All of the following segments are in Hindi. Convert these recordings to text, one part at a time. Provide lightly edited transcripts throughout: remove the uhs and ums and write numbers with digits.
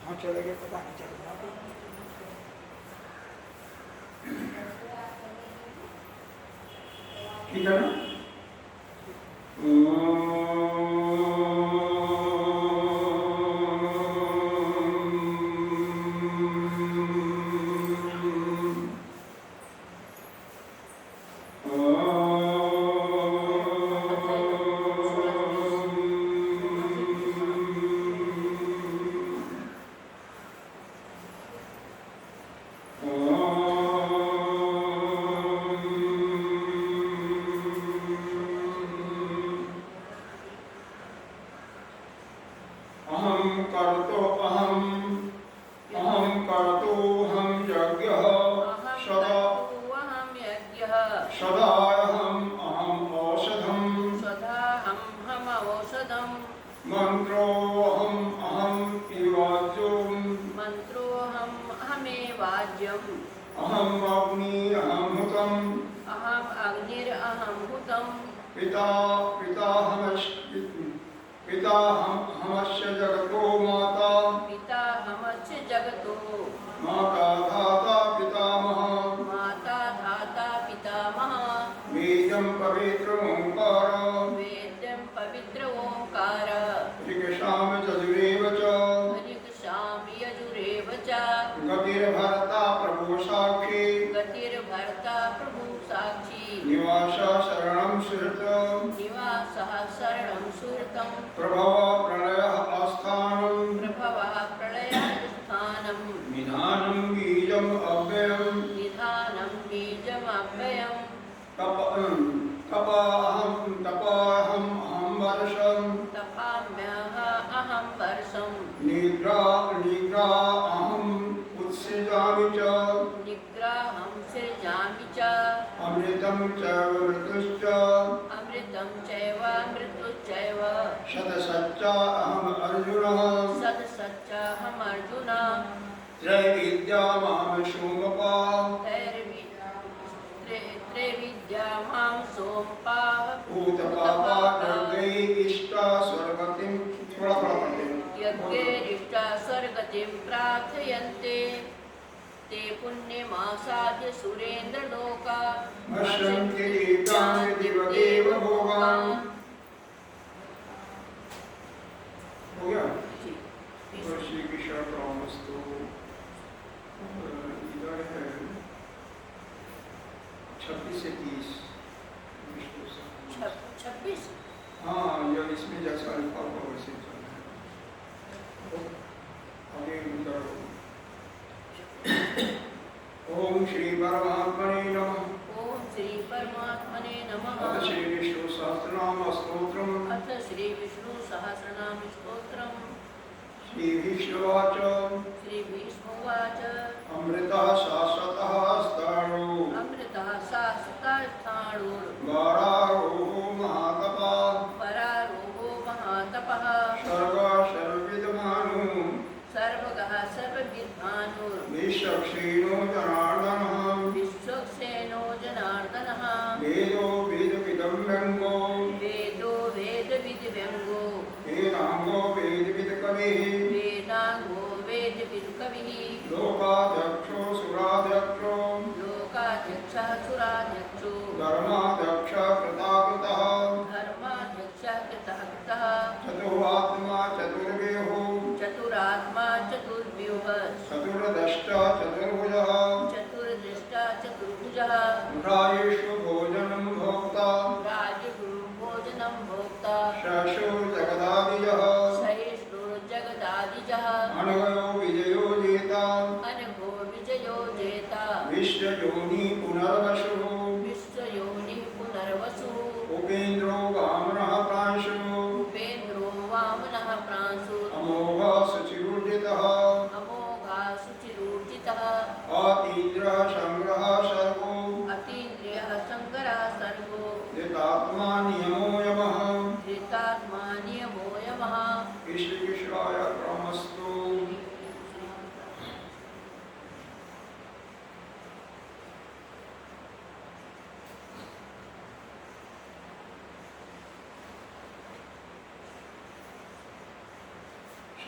कहाँ चले गए पता नहीं चल रहा। ठीक है ना?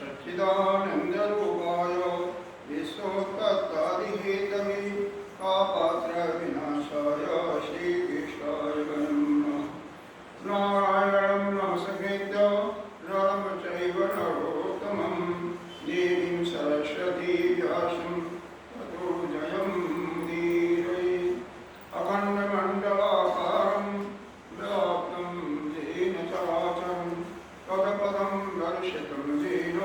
सच्चिदानन्दरूपाय विश्वोत्पत्त्यादिहेतवे पापत्रविनाशाय श्रीकृष्णाय नमः। नारायणं नमस्कृत्य नरं चैव नरोत्तमं देवीं सरस्वतीं व्यासं ततो जयमुदीरये। अखण्डमण्डलाकारं व्याप्तं येन चराचरं तत्पदं दर्शितं येन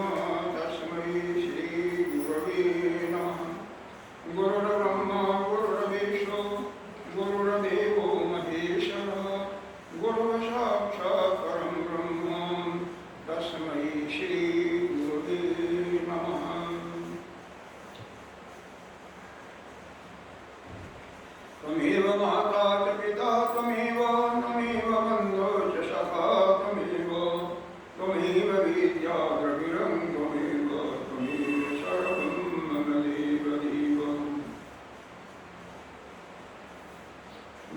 तस्मै श्रीगुरवे नमः। गुरुर्ब्रह्मा गुरुर्विष्णु गुरुर्देवो महेश्वरः गुरुर्साक्षात् परं ब्रह्म तस्मै श्रीगुरवे नमः। त्वमेव माता च पिता त्वमेव त्वमेव बन्धो च सखा त्वमेव त्वमेव विद्या द्रविणं त्वमेव त्वमेव सर्वं मम देवदेव।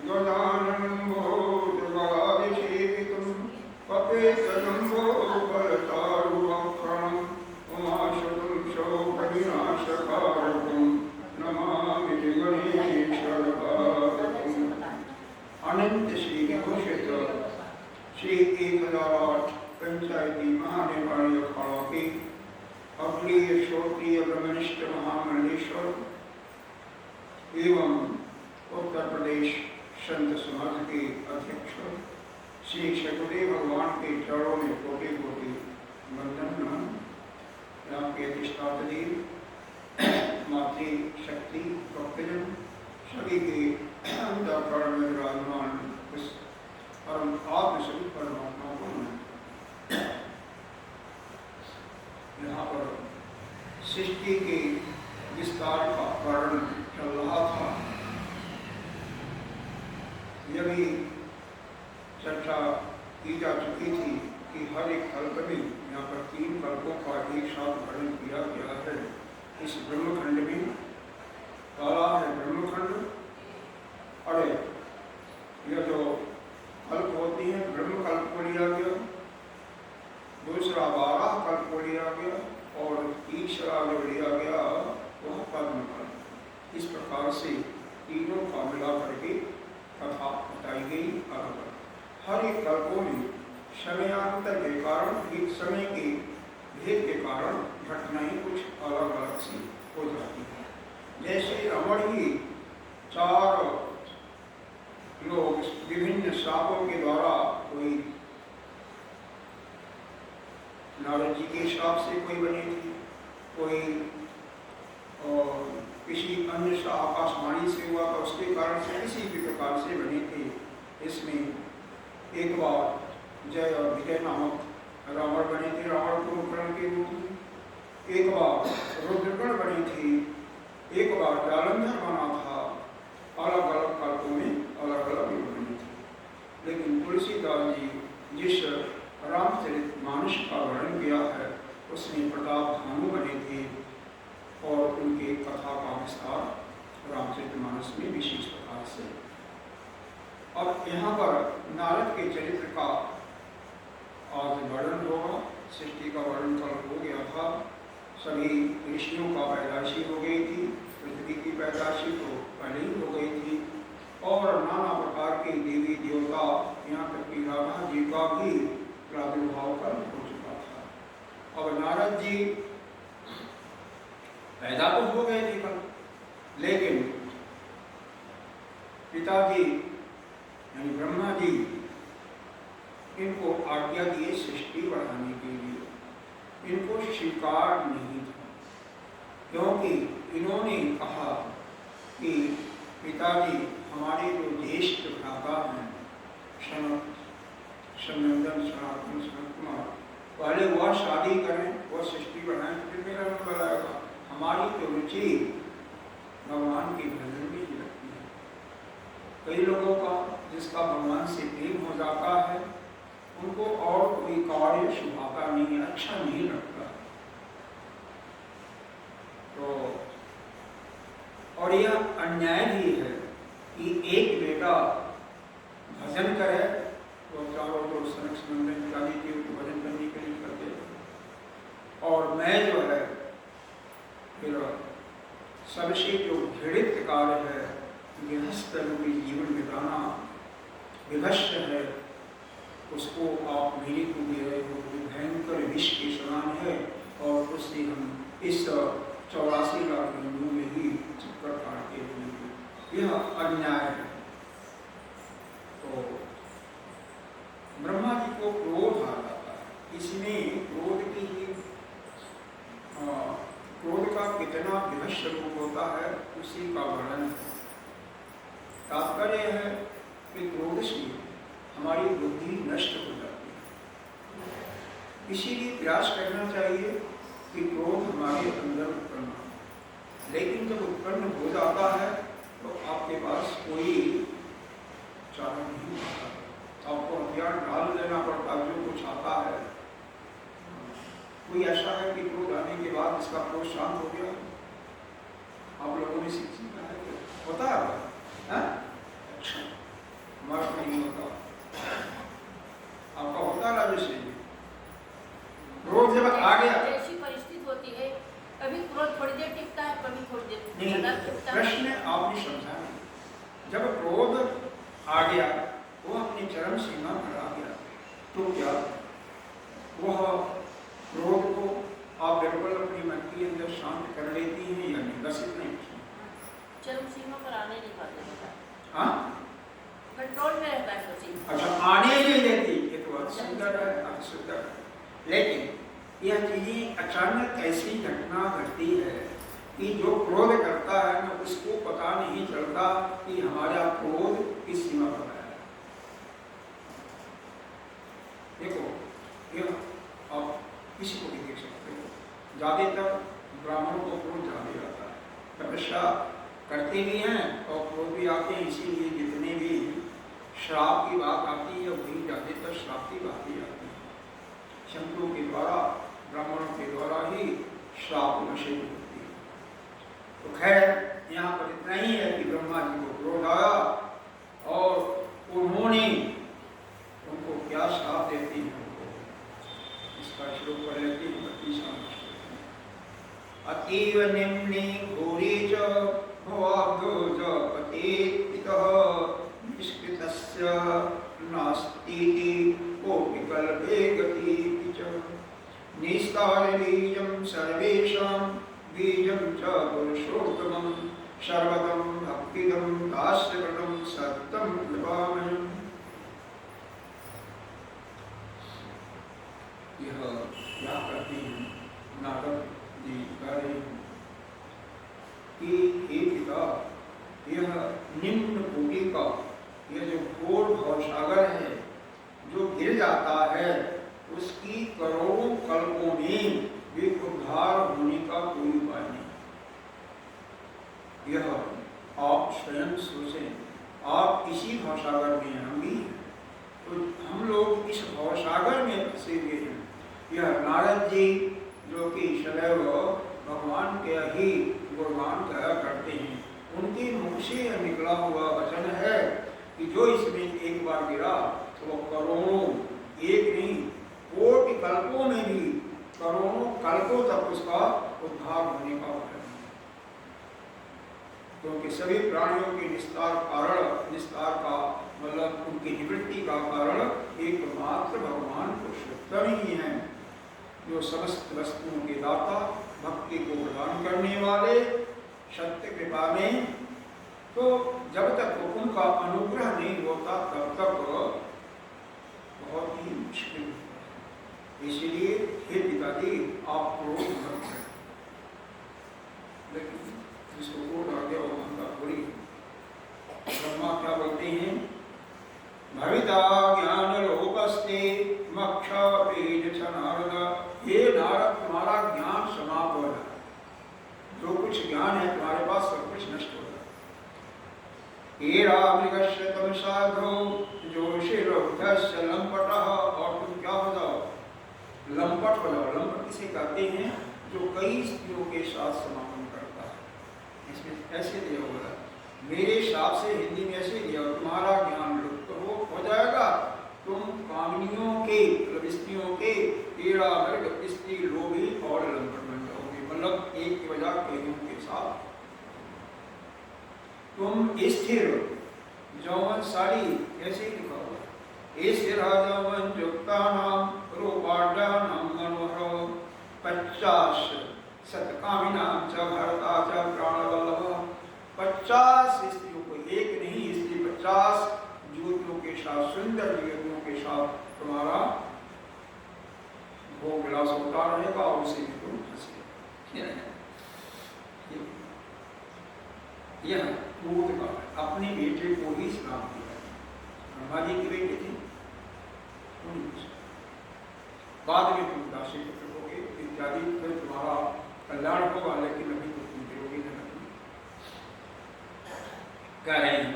गजाननं भूतगणाधिसेवितं पपेतजम्बोफलचारुभक्षणम् उमाशुतं शोकविनाशकारकं नमामि गणेशभगवं। अनंत श्री घोषित श्री 1008 पंचायती महानिर्माण अखाड़ों के अग्रीय श्रोत्रिय ब्रह्मनिष्ठ महामंडलेश्वर एवं उत्तर प्रदेश संत समाज के अध्यक्ष श्री सतदेव भगवान के चरणों में कोटि कोटि वंदन नमन। यहाँ के अधिष्ठात्री मातृ शक्ति भक्तजन सभी के अंतःकरण में विराजमान उस परम आत्मस्वरूप परमात्मा को नमन। यहाँ पर सृष्टि के विस्तार का वर्णन चल रहा था। यह भी चर्चा की जा चुकी थी कि हर एक कल्प में यहाँ पर 3 कल्पों का एक साथ वर्णन किया गया है। इस ब्रह्मखंड में पहला है ब्रह्मखंड। अरे यह जो कल्प होती हैं ब्रह्मकल्प को लिया गया, दूसरा 12 कल्प को लिया गया और तीसरा जो लिया गया वह पद्मकल्प। इस प्रकार से तीनों का मिला करके कथा बताई गई। अलग हर एक कल्पों में समयांतर के कारण एक समय के भेद के कारण घटनाएं कुछ अलग अलग सी हो जाती हैं। जैसे रमण ही 4 लोग विभिन्न श्रापों के द्वारा, कोई नारद जी के श्राप से कोई बनी थी, कोई किसी अन्य श्राप आकाशवाणी से हुआ था उसके कारण से किसी भी प्रकार से बनी थी। इसमें एक बार जय और विजय नामक रावण बने थे, रावण कुंभकर्ण के रूप में। एक बार रुद्रगण बनी थी, एक बार जालंधर बना था। अलग अलग कल्पों में अलग अलग रूप बनी थी। लेकिन तुलसीदास जी जिस रामचरितमानस का वर्णन किया है उसमें प्रताप भानु बने थे और उनके कथा का विस्तार रामचरितमानस में विशेष प्रकार से। अब यहाँ पर नारद के चरित्र का आज वर्णन होगा। सृष्टि का वर्णन कल हो गया था। सभी ऋषियों का पैदाइशी हो गई थी। पृथ्वी की पैदाइशी तो पहले ही हो गई थी और नाना प्रकार के देवी देवता, यहाँ तक कि राधा जी का भी प्रादुर्भाव कर हो चुका था। अब नारद जी पैदा तो हो गए थे कल, लेकिन पिताजी यानी ब्रह्मा जी इनको आज्ञा दिए सृष्टि बढ़ाने के लिए। इनको स्वीकार नहीं था क्योंकि इन्होंने कहा कि पिताजी हमारे जो ज्येष्ठ भ्राता हैं सनंदन सनातन सनत कुमार, पहले वह शादी करें, वह सृष्टि बढ़ाएं, फिर मेरा नंबर आएगा। हमारी तो रुचि भगवान के भजन में ही लगती है। कई लोगों का जिसका भगवान से प्रेम हो जाता है उनको और कोई कार्य सुभाता नहीं, अच्छा नहीं लगता। तो और यह अन्याय भी है कि एक बेटा भजन करे तो चारों तो सनक संबंधन जाने के भजन करने के लिए करते और मैं जो है फिर सबसे जो घृणित कार्य है गृहस्थ रूपी जीवन बिताना विभत्स है, उसको आप मेरे को दे रहे हो, भयंकर विष के समान है और उससे हम इस 84 लाख हिंदुओं में ही चक्कर काटते हुए, यह अन्याय है। तो ब्रह्मा जी को क्रोध आ जाता है, इसमें क्रोध की ही क्रोध का कितना विभत्स रूप होता है उसी का वर्णन है। तात्पर्य है कि क्रोध से हमारी बुद्धि नष्ट हो जाती है, इसीलिए प्रयास करना चाहिए कि क्रोध हमारे अंदर उत्पन्न हो। लेकिन जब उत्पन्न हो जाता है तो आपके पास कोई चारा नहीं होता, आपको हथियार डाल देना पड़ता जो कुछ आता है। कोई ऐसा है कि क्रोध आने के बाद इसका क्रोध शांत हो गया? आप लोगों ने सीखा है कि होता है? अच्छा, हमारा तो नहीं होता, आपका होता है राजेश जी? क्रोध जब आ गया, ऐसी परिस्थिति होती है, कभी क्रोध थोड़ी देर टिकता है, कभी थोड़ी देर नहीं। प्रश्न आपने समझा नहीं, जब क्रोध आ गया वो अपनी चरम सीमा पर आ गया तो क्या वह क्रोध को आप बिल्कुल अपनी मन के अंदर शांत कर लेती हैं या निगसित नहीं? चरम सीमा पर आने नहीं पाते। हाँ, कंट्रोल में रहता है सोचिए। अच्छा, आने नहीं देती, ये तो बहुत सुंदर है, बहुत सुंदर है। लेकिन यह चीजें अचानक ऐसी घटना घटती है कि जो क्रोध करता है ना उसको पता नहीं चलता कि हमारा क्रोध किस सीमा पर है। देखो, यह आप किसी को भी देख सकते हो, ज्यादातर ब्राह्मणों को क्रोध ज्यादा आता है, तपस्या करते भी हैं और क्रोध भी आते हैं। इसीलिए जितने भी श्राप की बात आती है वही ज्यादातर श्राप की बात ही आती है। शंकरों के द्वारा, ब्राह्मणों के द्वारा ही श्राप नशे होती है। तो खैर यहाँ पर इतना ही है कि ब्रह्मा जी को क्रोध आया और उन्होंने उनको क्या श्राप देती है, इसका श्लोक पढ़ लेते हैं। 32वां अतीव निम्ने घोरे च भवाब्धो च पतेतितः निष्कृतस्य नास्तीति कोऽपि कल्पे गतिः च निस्तार बीजं सर्वेषां बीजं च पुरुषोत्तमं सर्वतं भक्तिदं दास्यकृतं सत्यं कृपामयम्। यह क्या करते हैं नारद जी कह रहे हैं कि हे पिता, यह निम्न कोटि का यह जो घोर भवसागर है जो गिर जाता है उसकी करोड़ों कल्पों में भी उद्धार होने का कोई उपाय नहीं। यह आप स्वयं सोचें, आप इसी भवसागर में हम भी, तो हम लोग इस भवसागर में फंसे हुए हैं। यह नारद जी जो कि सदैव भगवान के ही गुणगान कहा करते हैं, उनके मुख से निकला हुआ वचन है कि जो इसमें एक बार गिरा तो वह करोड़ों, एक नहीं कोटि कल्पों में भी करोड़ों कल्पों तक उसका उद्धार होने का वचन है। क्योंकि सभी प्राणियों के निस्तार का मतलब उनकी निवृत्ति का कारण एकमात्र भगवान पुरुषोत्तम ही है, जो समस्त वस्तुओं के दाता, भक्ति को प्रदान करने वाले, सत्य कृपा में। तो जब तक उनका अनुग्रह नहीं होता तब तक बहुत ही मुश्किल होता है। इसलिए हे पिताजी, आप क्रोध मत करें। लेकिन जिसको क्रोध आ गया वो भंगा थोड़ी। ब्रह्मा क्या बोलते हैं, भविता ज्ञान लोपस्ते मक्ष बीज छ नारद। हे नारद, तुम्हारा ज्ञान समाप्त हो रहा है, जो कुछ ज्ञान है तुम्हारे पास सब कुछ नष्ट हो रहा है। एरामृगस्य तम साधो जोशिरुद्धस्य लंपटः। और तुम क्या हो जाओ, लंपट हो जाओ। लंपट किसे कहते हैं, जो कई स्त्रियों के साथ समागम करता है। इसमें ऐसे दिया हुआ है, मेरे हिसाब से हिंदी में ऐसे दिया, तुम्हारा ज्ञान लुप्त हो जाएगा, तुम कामनियों के, स्त्रियों के पीड़ा मृग इस स्त्री लोभी और लंपट बन जाओगे। मतलब एक की वजह केहू के साथ तुम स्थिर जौवन सारी ऐसे लिखा हुआ स्थिर जौवन युक्ता नाम रूपाढ़ नाम मनोहर 50 सतकामिनाम च भरता च प्राणवल्लभ। 50 स्त्रियों को, एक नहीं स्त्री 50 युवतियों के साथ, सुंदर युवतियों के साथ तुम्हारा भोग विलास होता रहेगा और उसे भी तुम हंसे। यह पूर्ण का अपने बेटे को ही श्राप दिया। ब्रह्मा जी की बेटी थी, बाद में तुम दासी पुत्र होगे इत्यादि, फिर तुम्हारा कल्याण होगा, लेकिन अभी तो तुम गिरोगे नहीं। कह रहे हैं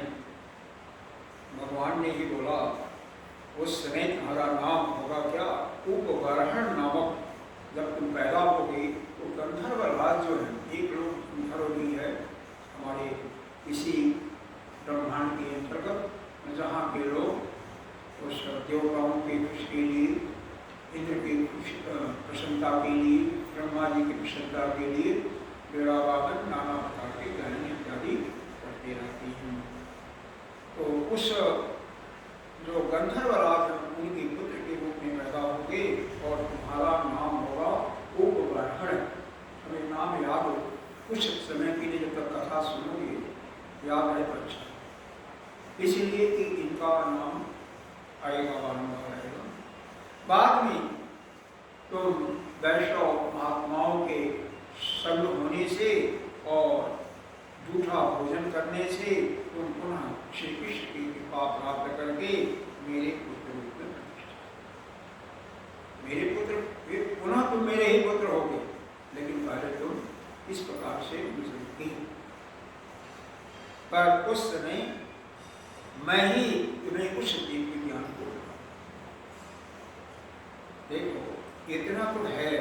भगवान ने ही बोला उस समय तुम्हारा नाम होगा क्या, उपग्रहण नामक। जब तुम पैदा होगे तो गंधर्व राज जो है, एक लोग गंधर्व भी है हमारे इसी ब्रह्मांड के अंतर्गत, जहाँ के लोग उस देवताओं के खुश के लिए, इंद्र की प्रसन्नता के लिए, ब्रह्मा जी की प्रसन्नता के लिए बेड़ा वादन नाना प्रकार के गाने इत्यादि करते रहते हैं। तो उस जो गंधर्व राज उनके पुत्र के रूप में पैदा होंगे और तुम्हारा नाम होगा उपग्रहण। हमें नाम याद हो, कुछ समय के लिए जब तक कथा सुनोगे याद है तो अच्छा, इसलिए कि इनका नाम आएगा, बारंबार आएगा। बाद में तुम वैष्णव महात्माओं के संग होने से और झूठा भोजन करने से तुम पुनः श्री कृष्ण की कृपा प्राप्त करके मेरे पुत्र रूप में मेरे पुत्र, पुनः तुम मेरे ही पुत्र होगे, लेकिन पहले तुम इस प्रकार से गुजरते। पर उस समय मैं ही तुम्हें उस दिव्य ज्ञान को देखो। इतना तो है,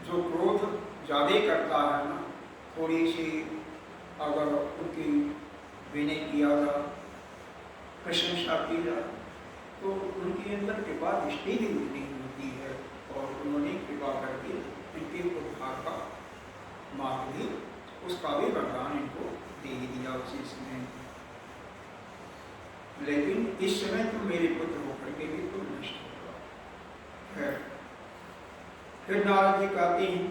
जो क्रोध ज्यादा करता है ना, थोड़ी सी अगर उनकी विनय किया जाए, प्रशंसा की जाए, तो उनके अंदर कृपा दृष्टि भी नहीं होती है और उन्होंने कृपा करके इनके उद्धार का मार्ग भी, उसका भी वरदान इनको दे दिया उसी समय। लेकिन इस समय तुम मेरे पुत्र होकर के भी तुम नष्ट होगा। फिर नारद जी कहते हैं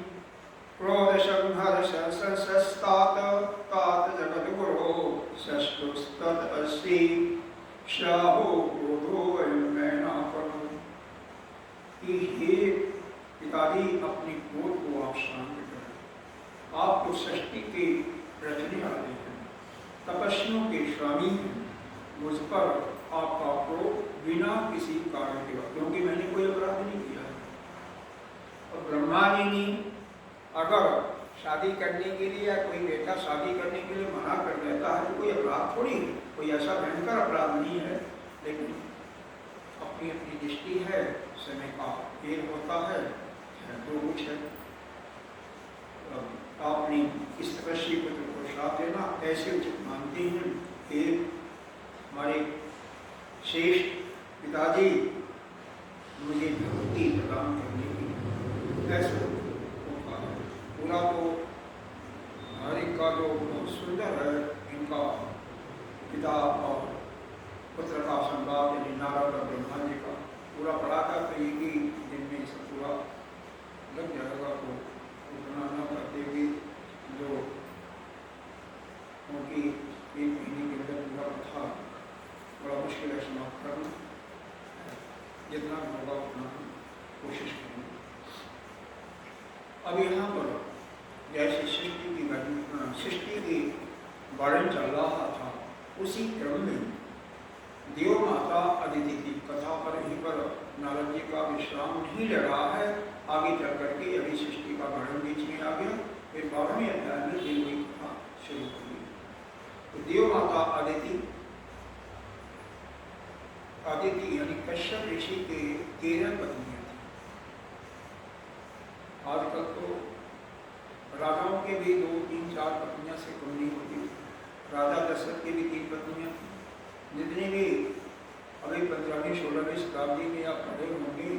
क्रोध संघर्ष सस्तात तात जगत गुरो सस्तुस्तत अस्ति शाहो क्रोधो वैना करो। हे पिताजी, अपने क्रोध को आप शांत करें। आप तो सृष्टि के रचने वाले हैं, तपस्वियों के स्वामी हैं। मुझ पर आपका क्रोध बिना किसी कारण के, क्योंकि मैंने कोई अपराध नहीं किया है। और ब्रह्मा जी ने अगर शादी करने के लिए या कोई बेटा शादी करने के लिए मना कर देता है तो कोई अपराध थोड़ी है, कोई ऐसा भयंकर अपराध नहीं है। लेकिन अपनी अपनी दृष्टि है, समय का फेर होता है, तो कुछ है। आपने इस तपस्वी पुत्र को श्राप देना ऐसे उचित मानते हैं कि हमारे श्रेष्ठ पिताजी मुझे भक्ति प्रदान करने की ऐसा पूरा। तो हर एक का जो बहुत सुंदर है इनका पिता और पुत्र का संवाद, यानी नारद और ब्रह्मा जी का पूरा पढ़ा था, तो एक ही दिन में सब पूरा लग जाएगा। तो उतना न करते हुए जो उनकी एक महीने के अंदर पूरा था, बड़ा मुश्किल है समाप्त करना। जितना होगा उतना कोशिश करेंगे। अब यहाँ पर जैसे सृष्टि की वर्णन चल रहा था, उसी क्रम में देव माता अदिति की कथा पर ही पर नारद जी का विश्राम नहीं ले रहा है। आगे चल करके अभी सृष्टि का वर्णन बीच में आ गया, फिर 12वें अध्याय में देव की कथा शुरू हुई। तो देव माता अदिति यानी कश्यप ऋषि के 13 पत्नियां थी। आजकल तो राजाओं के भी 2, 3, 4 पत्नियां से कम नहीं होती। राजा दशरथ की भी 3 पत्नियां, जितने भी अभी 15वीं 16वीं शताब्दी में आप पढ़े होंगे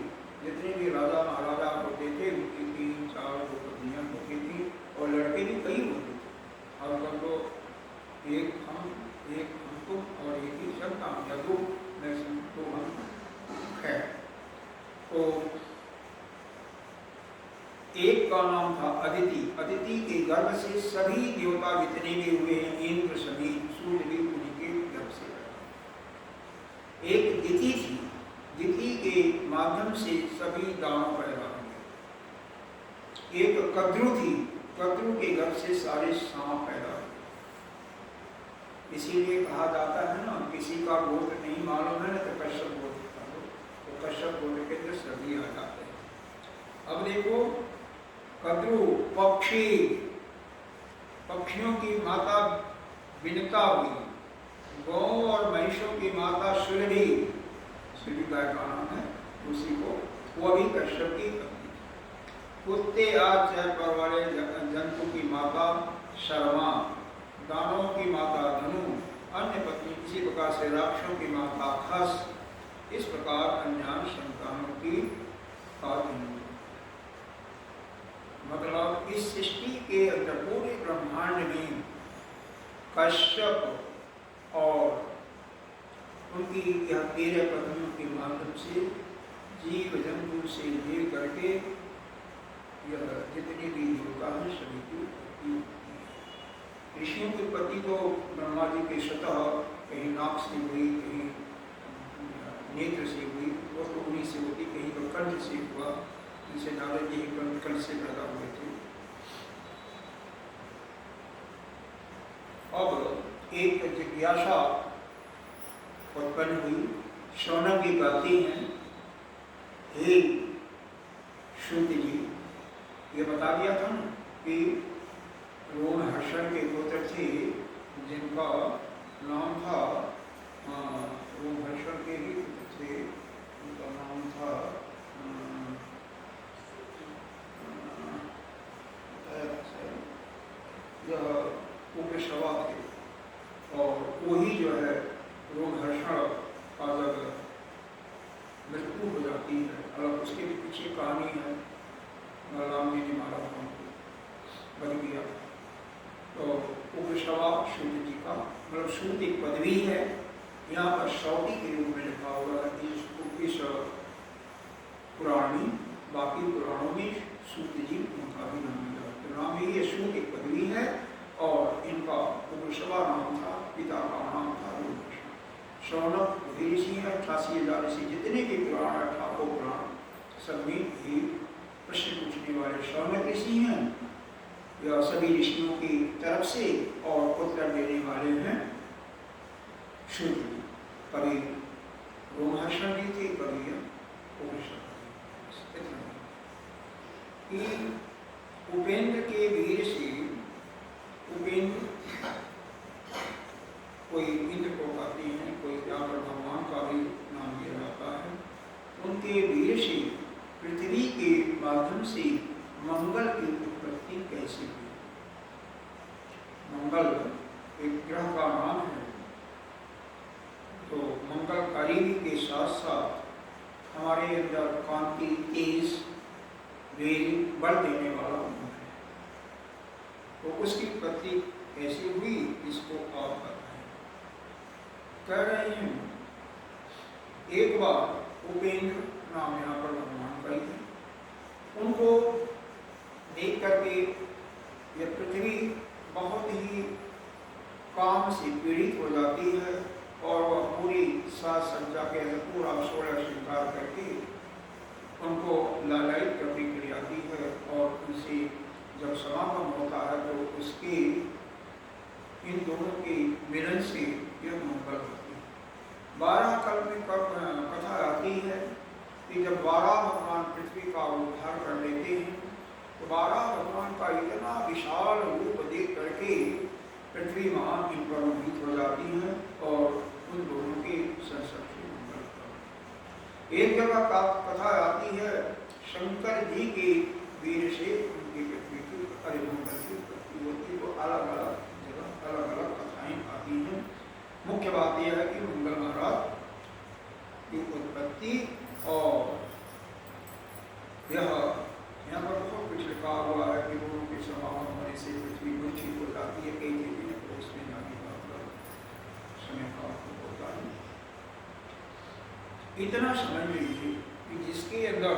जितने भी राजा महाराजा होते थे उनकी 3-4 दो पत्नियां होती थी और लड़के भी कई होते थे। आजकल तो एक हम तुम और एक ही चलता या दो मैक्सिमम तो हम है। तो एक का नाम था अदिति। अदिति के गर्भ से सभी देवता जितने भी हुए हैं, इंद्र समेत सूर्य भी उन्हीं के गर्भ से पैदा। एक दिति थी, दिति के माध्यम से सभी दानव पैदा हुए। एक कद्रु थी, कद्रु के गर्भ से सारे सांप पैदा हुए। इसीलिए कहा जाता है ना, किसी का गोत्र नहीं मालूम है ना तो कश्यप गोत्र का हो, तो कश्यप गोत्र के अंदर सभी आ जाते हैं। अब देखो कद्रु पक्षी, पक्षियों की माता विनता हुई, गौ और महिषों की माता सुरभि, सुरभि गाय का नाम है उसी को, वो भी कश्यप की पत्नी। कुत्ते आज पर वाले जंतु की माता शर्मा, दानवों की माता धनु, अन्य पत्नी इसी प्रकार से राक्षसों की माता खस, इस प्रकार अनजान संतानों की जन्म। मतलब इस सृष्टि के अंदर पूरे ब्रह्मांड में कश्यप और उनकी यह 13 पत्नियों के माध्यम से जीव जंतु से ले करके यह जितने भी देवता हैं सभी की ऋषियों की उत्पत्ति तो ब्रह्मा जी के स्वतः कहीं नाक से हुई, कहीं नेत्र से हुई, वो तो उन्हीं से होती, कहीं तो कंठ से हुआ, जिसे नारद जी कंठ से पैदा हुए थे। अब एक जिज्ञासा उत्पन्न हुई, शौनक जी कहती हैं, हे शुद्ध जी, ये बता दिया था ना कि रोमहर्षण के पुत्र थे जिनका नाम था, रोमहर्षण के ही पुत्र थे, उनका नाम था यह उपशवा थे, और वही जो है रोमहर्षण का जब मृत्यु हो जाती है, अलग उसके पीछे कहानी है, बलराम जी ने मारा था उनको, बन गया। तो उपशवा शुद्ध जी का मतलब शुद्ध एक पदवी है, यहाँ पर शौटी के रूप में लिखा हुआ है इस पुराण में, बाकी पुराणों में सूत जी उनका भी नाम मिला, तो नाम ही ये सूत एक पदवी है, और इनका उपशवा नाम था, पिता का नाम था रोमहर्षण। शौनक ऋषि है, 88,000 ऋषि, जितने भी पुराण है, ठाकुर पुराण, सब में ही प्रश्न पूछने वाले शौनक ऋषि हैं, या सभी ऋषियों की तरफ से, और उत्तर देने वाले हैं शुद्ध जी। कभी रोमहर्षण जी थे, कभी उपेंद्र के वीर से, उपेंद्र कोई इंद्र को कहते हैं, कोई यहाँ पर भगवान का भी नाम दिया जाता है, उनके वीर से पृथ्वी के माध्यम से मंगल की उत्पत्ति कैसे हुई। मंगल एक ग्रह का नाम है, तो मंगलकारी के साथ साथ हमारे अंदर कांति, तेज, वेग, बल देने वाला है, तो उसकी उत्पत्ति कैसे हुई इसको आप बताएं। कह रहे हैं एक बार उपेंद्र नाम यहाँ पर भगवान का ही है, उनको देख करके यह पृथ्वी बहुत ही काम से पीड़ित हो जाती है, और वह पूरी साज सज्जा के अंदर पूरा 16 श्रृंगार करके उनको लालायित करने के लिए आती है, और उनसे जब समागम होता है तो उसके इन दोनों के मिलन से यह मंगल होती है। 12 कल में कथा आती है कि जब 12 भगवान पृथ्वी का उद्धार कर लेते हैं, तो 12 भगवान का इतना विशाल रूप देख करके पृथ्वी महान इन पर मोहित हो जाती है, और उन दोनों के संसर्ग से मंगल होता है। एक जगह का कथा आती है, शंकर जी के वीर से उनकी पृथ्वी की मंगल की उत्पत्ति होती है, तो अलग अलग जगह अलग अलग कथाएं आती हैं। मुख्य बात यह है कि मंगल महाराज की उत्पत्ति और यहाँ पर बहुत कुछ लिखा हुआ है कि गुरु के समागम होने से पृथ्वी मूर्छित हो जाती है, कई चीजें तो उसमें जाने का समय का होता है। इतना समझ लीजिए कि जिसके अंदर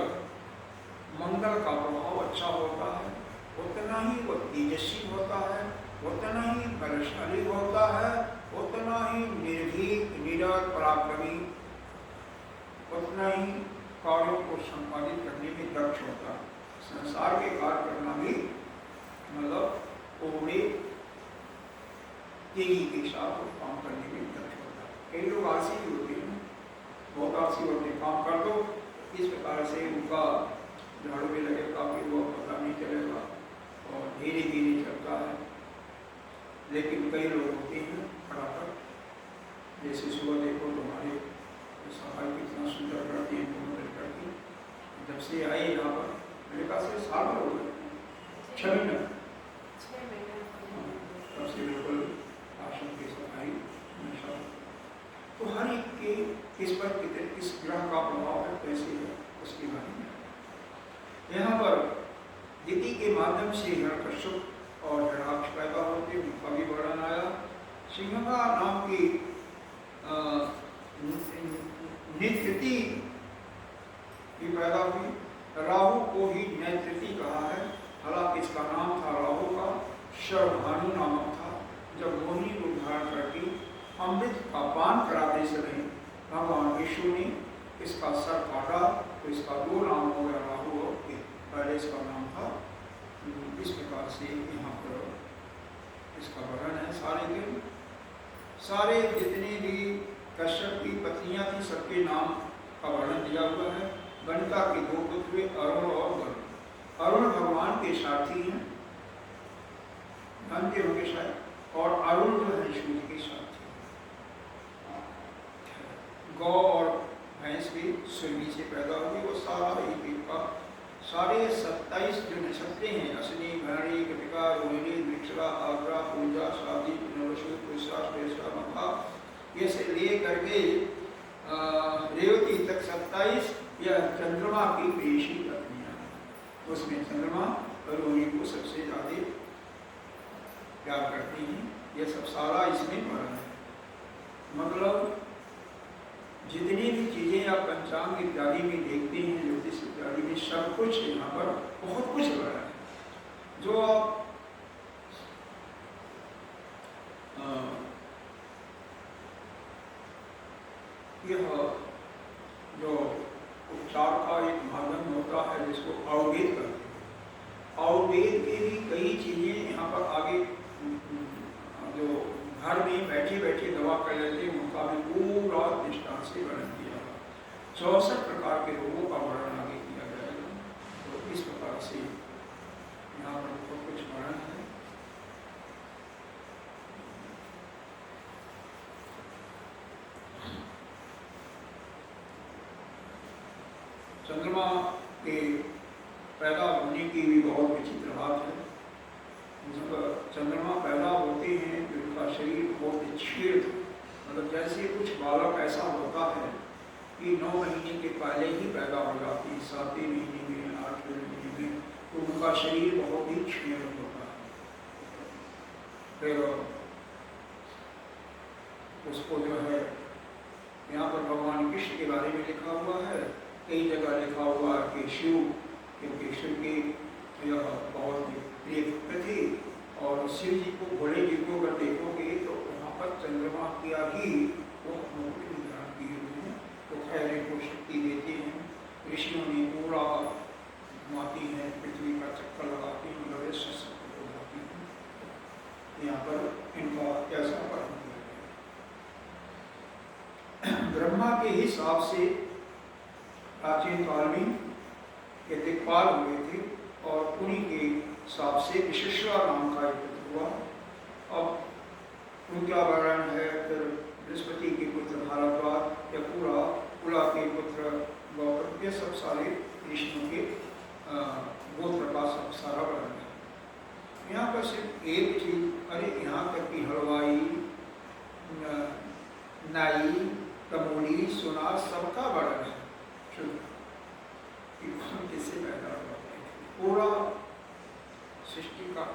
मंगल का प्रभाव अच्छा होता है, उतना ही वो तेजस्वी होता है, उतना ही बलशाली होता है, उतना ही निर्भीक निडर पराक्रमी, उतना ही कार्यों को संपादित करने में दक्ष होता है। संसार के कार्य करना भी मतलब पूरे तेजी के साथ काम करने में दक्ष होता है। कई लोग आलसी भी होते हैं, बहुत आलसी होते हैं, काम कर दो इस प्रकार से उनका झाड़ू भी लगेगा, फिर वो पता नहीं चलेगा और धीरे धीरे चलता है। लेकिन कई लोग होते हैं फटाफट, जैसे सुबह देखो तुम्हारे सफाई कितना सुंदर करती है दोनों मिलकर की। जब से आई यहाँ पर मेरे पास से साल भर हो गए, 6 महीने, तब से बिल्कुल आश्रम की सफाई हमेशा। तो हर एक के किस पर कितने किस ग्रह का प्रभाव है, कैसे है, उसके बारे में यहाँ पर दिति के माध्यम से हिरण्यकश्यप और हिरण्याक्ष पैदा होते उनका भी वर्णन आया। सिंहगा नाम की नेत्रति भी पैदा हुई। राहु को ही नेत्रति कहा है, हालांकि इसका नाम था राहु का शर्वभानु नामक था। जब मोहिनी रूप धारण करके अमृत का पान कराते समय भगवान विष्णु ने इसका सर काटा तो इसका 2 नाम हो गया, राहु और केतु। पहले इसका नाम था, इस प्रकार से यहाँ पर इसका वर्णन है। सारे जितने भी कश्यप की पत्नियां थी सबके नाम का वर्णन दिया हुआ है। गणिता के 2 पुत्र हुए, अरुण और वरुण। अरुण भगवान के साथी हैं, जानते होंगे शायद, और अरुण जो है सूर्य के साथी। गौ और भैंस भी सूर्य से पैदा हुई। वो सारा एक का सारे 27 जो नक्षत्र हैं, अश्विनी, भरणी, कृतिका, रोहिणी, वृक्षला, आग्रा, पूजा, शादी, पुनर्वसु, पुष्या, श्लेषा, मखा, ये से ले करके रेवती तक 27 यह चंद्रमा की पेशी पत्नियां। उसमें चंद्रमा और रोहिणी को सबसे ज्यादा प्यार करती हैं। यह सब सारा इसमें वर्णन है। मतलब जितनी भी चीजें आप पंचांग इत्यादि में देखते हैं, ज्योतिष इत्यादि में, सब कुछ यहाँ पर बहुत कुछ हो रहा है। जो आप यह जो उपचार का एक माध्यम होता है जिसको आयुर्वेद कहते हैं, आयुर्वेद के भी कई चीजें यहाँ पर आगे जो घर में बैठे बैठे दवा कर लेते हैं उनका भी पूरा दृष्टांत से वर्णन किया। 64 प्रकार के रोगों का वर्णन आगे किया जाएगा। तो इस प्रकार से यहाँ पर बहुत कुछ वर्णन है। चंद्रमा के पैदा होने की भी बहुत विचित्र बात है। जब चंद्रमा पैदा होते हैं तो उनका शरीर बहुत छेड़, मतलब जैसे कुछ बालक ऐसा होता है कि 9 महीने के पहले ही पैदा हो जाती है, 7वें महीने में, 8वें महीने में, तो उनका शरीर बहुत ही छेड़ होता है। फिर उसको जो है यहाँ पर भगवान कृष्ण के बारे में लिखा हुआ है, कई जगह लिखा हुआ है कि शिव, क्योंकि शिव की यह बहुत प्रिय भक्त थे और शिव जी को, भोले जी को अगर देखोगे तो वहाँ पर चंद्रमा किया ही वो मुकुट धारण किए हुए हैं, तो खैर को शक्ति देते हैं। ऋषियों ने पूरा घुमाती हैं, पृथ्वी का चक्कर लगाती हैं, मतलब शस्त्र को घुमाती हैं। यहाँ पर इनका ऐसा वर्णन किया गया। ब्रह्मा के हिसाब से प्राचीन काल में ये दिक्पाल हुए थे और उन्हीं के हिसाब से विशिष्टा नाम का एक पुत्र हुआ। अब उनका वर्णन है। फिर बृहस्पति के पुत्र भारद्वाज, या पूरा कुला के पुत्र गौतम, ये सब सारे ऋषियों के गोत्र का सब सारा वर्णन है। यहाँ पर सिर्फ एक चीज, अरे यहाँ तक कि हलवाई, नाई, तमोली, सुनार, सबका वर्णन है। से पैदा हुआ पूरा सृष्टि का।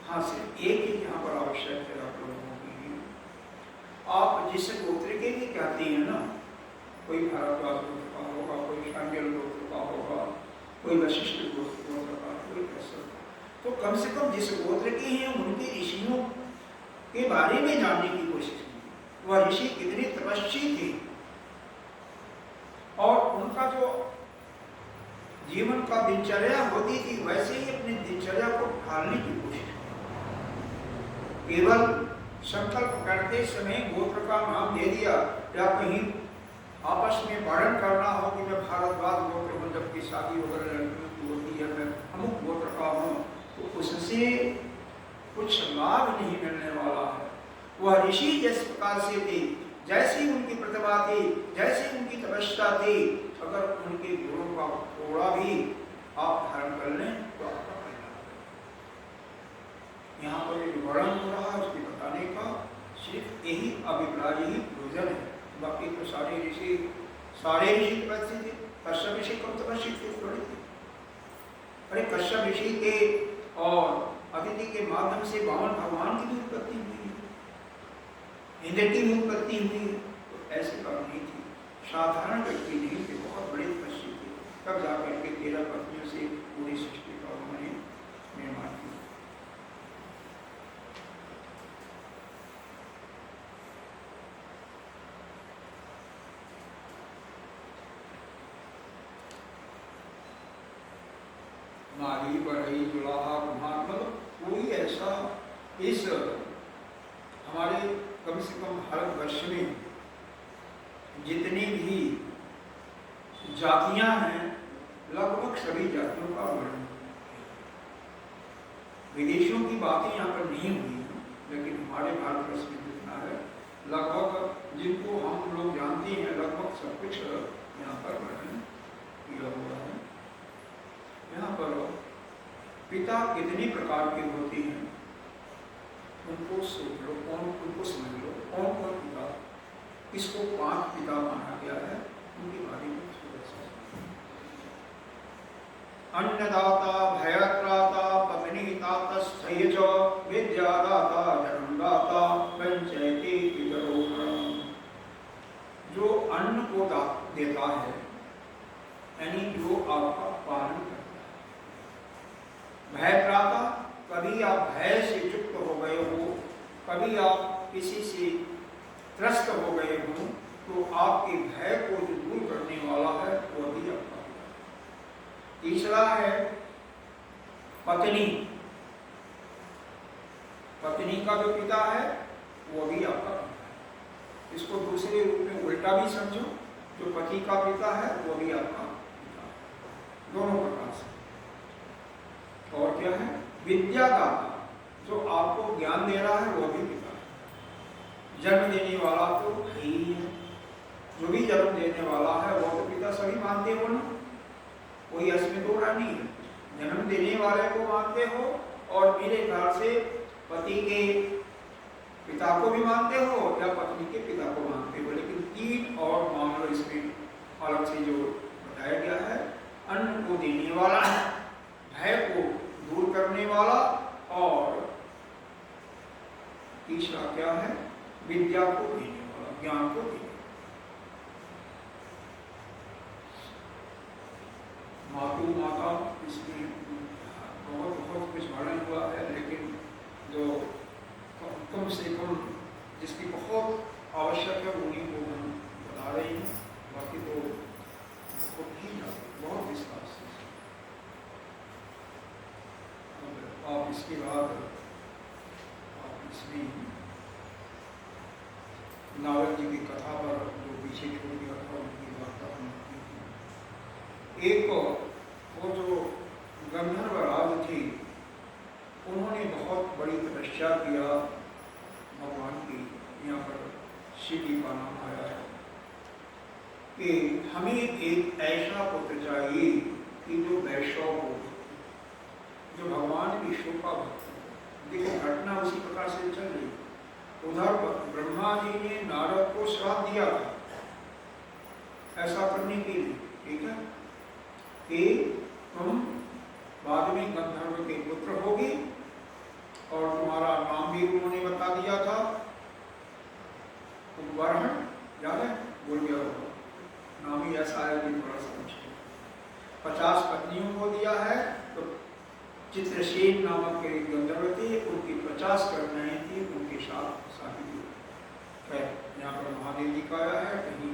हाँ, सिर्फ एक ही यहाँ पर आवश्यक है आप लोगों के लिए, आप जिस गोत्र के भी कहते हैं ना, कोई भारद्वाज गोत्र का होगा, कोई शांडिल गोत्र का होगा, कोई वशिष्ठ गोत्र का, कोई कैसा, तो कम से कम जिस गोत्र के हैं उनके ऋषियों के बारे में जानने की कोशिश की। वह ऋषि कितने तपस्वी थे और उनका जो जीवन का दिनचर्या होती थी वैसे ही अपनी दिनचर्या को ढालने की कोशिश की। केवल संकल्प करते समय गोत्र का नाम दे दिया या कहीं आपस में वर्णन करना हो कि मैं भारद्वाज गोत्र हूँ, जबकि शादी वगैरह लड़कियों की होती है मैं अमुक गोत्र का हूँ, तो उससे कुछ लाभ नहीं मिलने वाला है। वह ऋषि जिस प्रकार से थे, जैसी उनकी प्रतिभा थी, जैसी उनकी तपस्या थी, अगर उनके गुणों का थोड़ा भी आप धारण कर लें तो आपका फायदा है। यहाँ पर एक वर्णन हो रहा है उसके बताने का सिर्फ यही अभिप्राय ही प्रयोजन है। बाकी तो सारे ऋषि तपस्वी थे। कश्यप ऋषि कब तपस्वी थे? थोड़े थे। अरे कश्यप ऋषि के और अदिति के माध्यम से वामन भगवान की भी उत्पत्ति हुई है, इंद्र की भी उत्पत्ति हुई है। तो ऐसी बात नहीं थी, साधारण व्यक्ति नहीं थे, बहुत बड़े तपस्वी थे। तब जाकर के 13 पत्नियों से पूरी सृष्टि का उन्होंने निर्माण किया। नारी बढ़ई जुलाहा कुमार, मतलब कोई ऐसा इस हमारे कम से कम भारतवर्ष में जितनी भी जातियां हैं लगभग सभी जातियों का वर्णन। विदेशों की बातें यहाँ पर नहीं हुई है, लेकिन हमारे भारतवर्ष में जितना है लगभग जिनको हम लोग जानते हैं लगभग सब कुछ यहाँ पर वर्णन किया हुआ है। यहाँ पर पिता कितने प्रकार के होते हैं उनको सोच लो, उनको समझ लो, कौन कौन पिता, इसको 5 पिता माना गया है, उनके बारे में अन्नदाता, भयत्राता, पत्नीदाता, स्थैर्य, विद्यादाता, जन्मदाता, पंचायती पितरों। जो अन्न को देता है यानी जो आपका पालन करता है। भयत्राता, कभी आप भय से युक्त हो गए हो, कभी आप किसी से त्रस्त हो गए हो, तो आपके भय को जो दूर करने वाला है वो भी आपका। तीसरा है पत्नी, पत्नी का जो पिता है वो भी आपका पिता है। इसको दूसरे रूप में उल्टा भी समझो, जो पति का पिता है वो भी आपका पिता है, दोनों प्रकार से। और क्या है? विद्यादाता, जो आपको ज्ञान दे रहा है वो भी पिता है। जन्म देने वाला तो ही है, जो भी जन्म देने वाला है वो तो पिता सभी मानते हो ना, कोई इसमें दो राय नहीं है। जन्म देने वाले को मानते हो और मेरे ख्याल से पति के पिता को भी मानते हो या पत्नी के पिता को मानते हो, लेकिन 3 और मामलों इसमें अलग से जो बताया गया है। अन्न को देने वाला, भय को दूर करने वाला, और तीसरा क्या है? विद्या को देने वाला, ज्ञान को देने वाला। मातु माता, इसमें बहुत कुछ वर्णन हुआ है, लेकिन जो कम से कम जिसकी बहुत आवश्यक है उन्हीं को हम बता रहे हैं, बाकी तो बहुत विस्तार से। आप इसके बाद आप इसमें नारद जी की कथा पर जो पीछे छोड़ दिया था उनकी वार्ता हम एक वो जो गंधर्व राज थी, उन्होंने बहुत बड़ी तपस्या किया भगवान की। यहाँ पर शिव जी का नाम आया है कि हमें एक ऐसा पुत्र चाहिए कि जो वैष्णव हो, जो भगवान की शोभा भक्त हो। देखो घटना उसी प्रकार से चल रही। उधर ब्रह्मा जी ने नारद को श्राप दिया था ऐसा करने के लिए, ठीक है, कि तुम बाद में गंधर्व के पुत्र होगी और तुम्हारा नाम भी उन्होंने बता दिया था, उपवरण याद है, बोल गया होगा, नाम ही ऐसा है कि थोड़ा समझिए। 50 पत्नियों को दिया है, तो चित्रसेन नामक के गंधर्व थे, उनकी 50 कन्याएं थी, उनके साथ शादी हुई। यहाँ पर महादेव जी का आया है, कहीं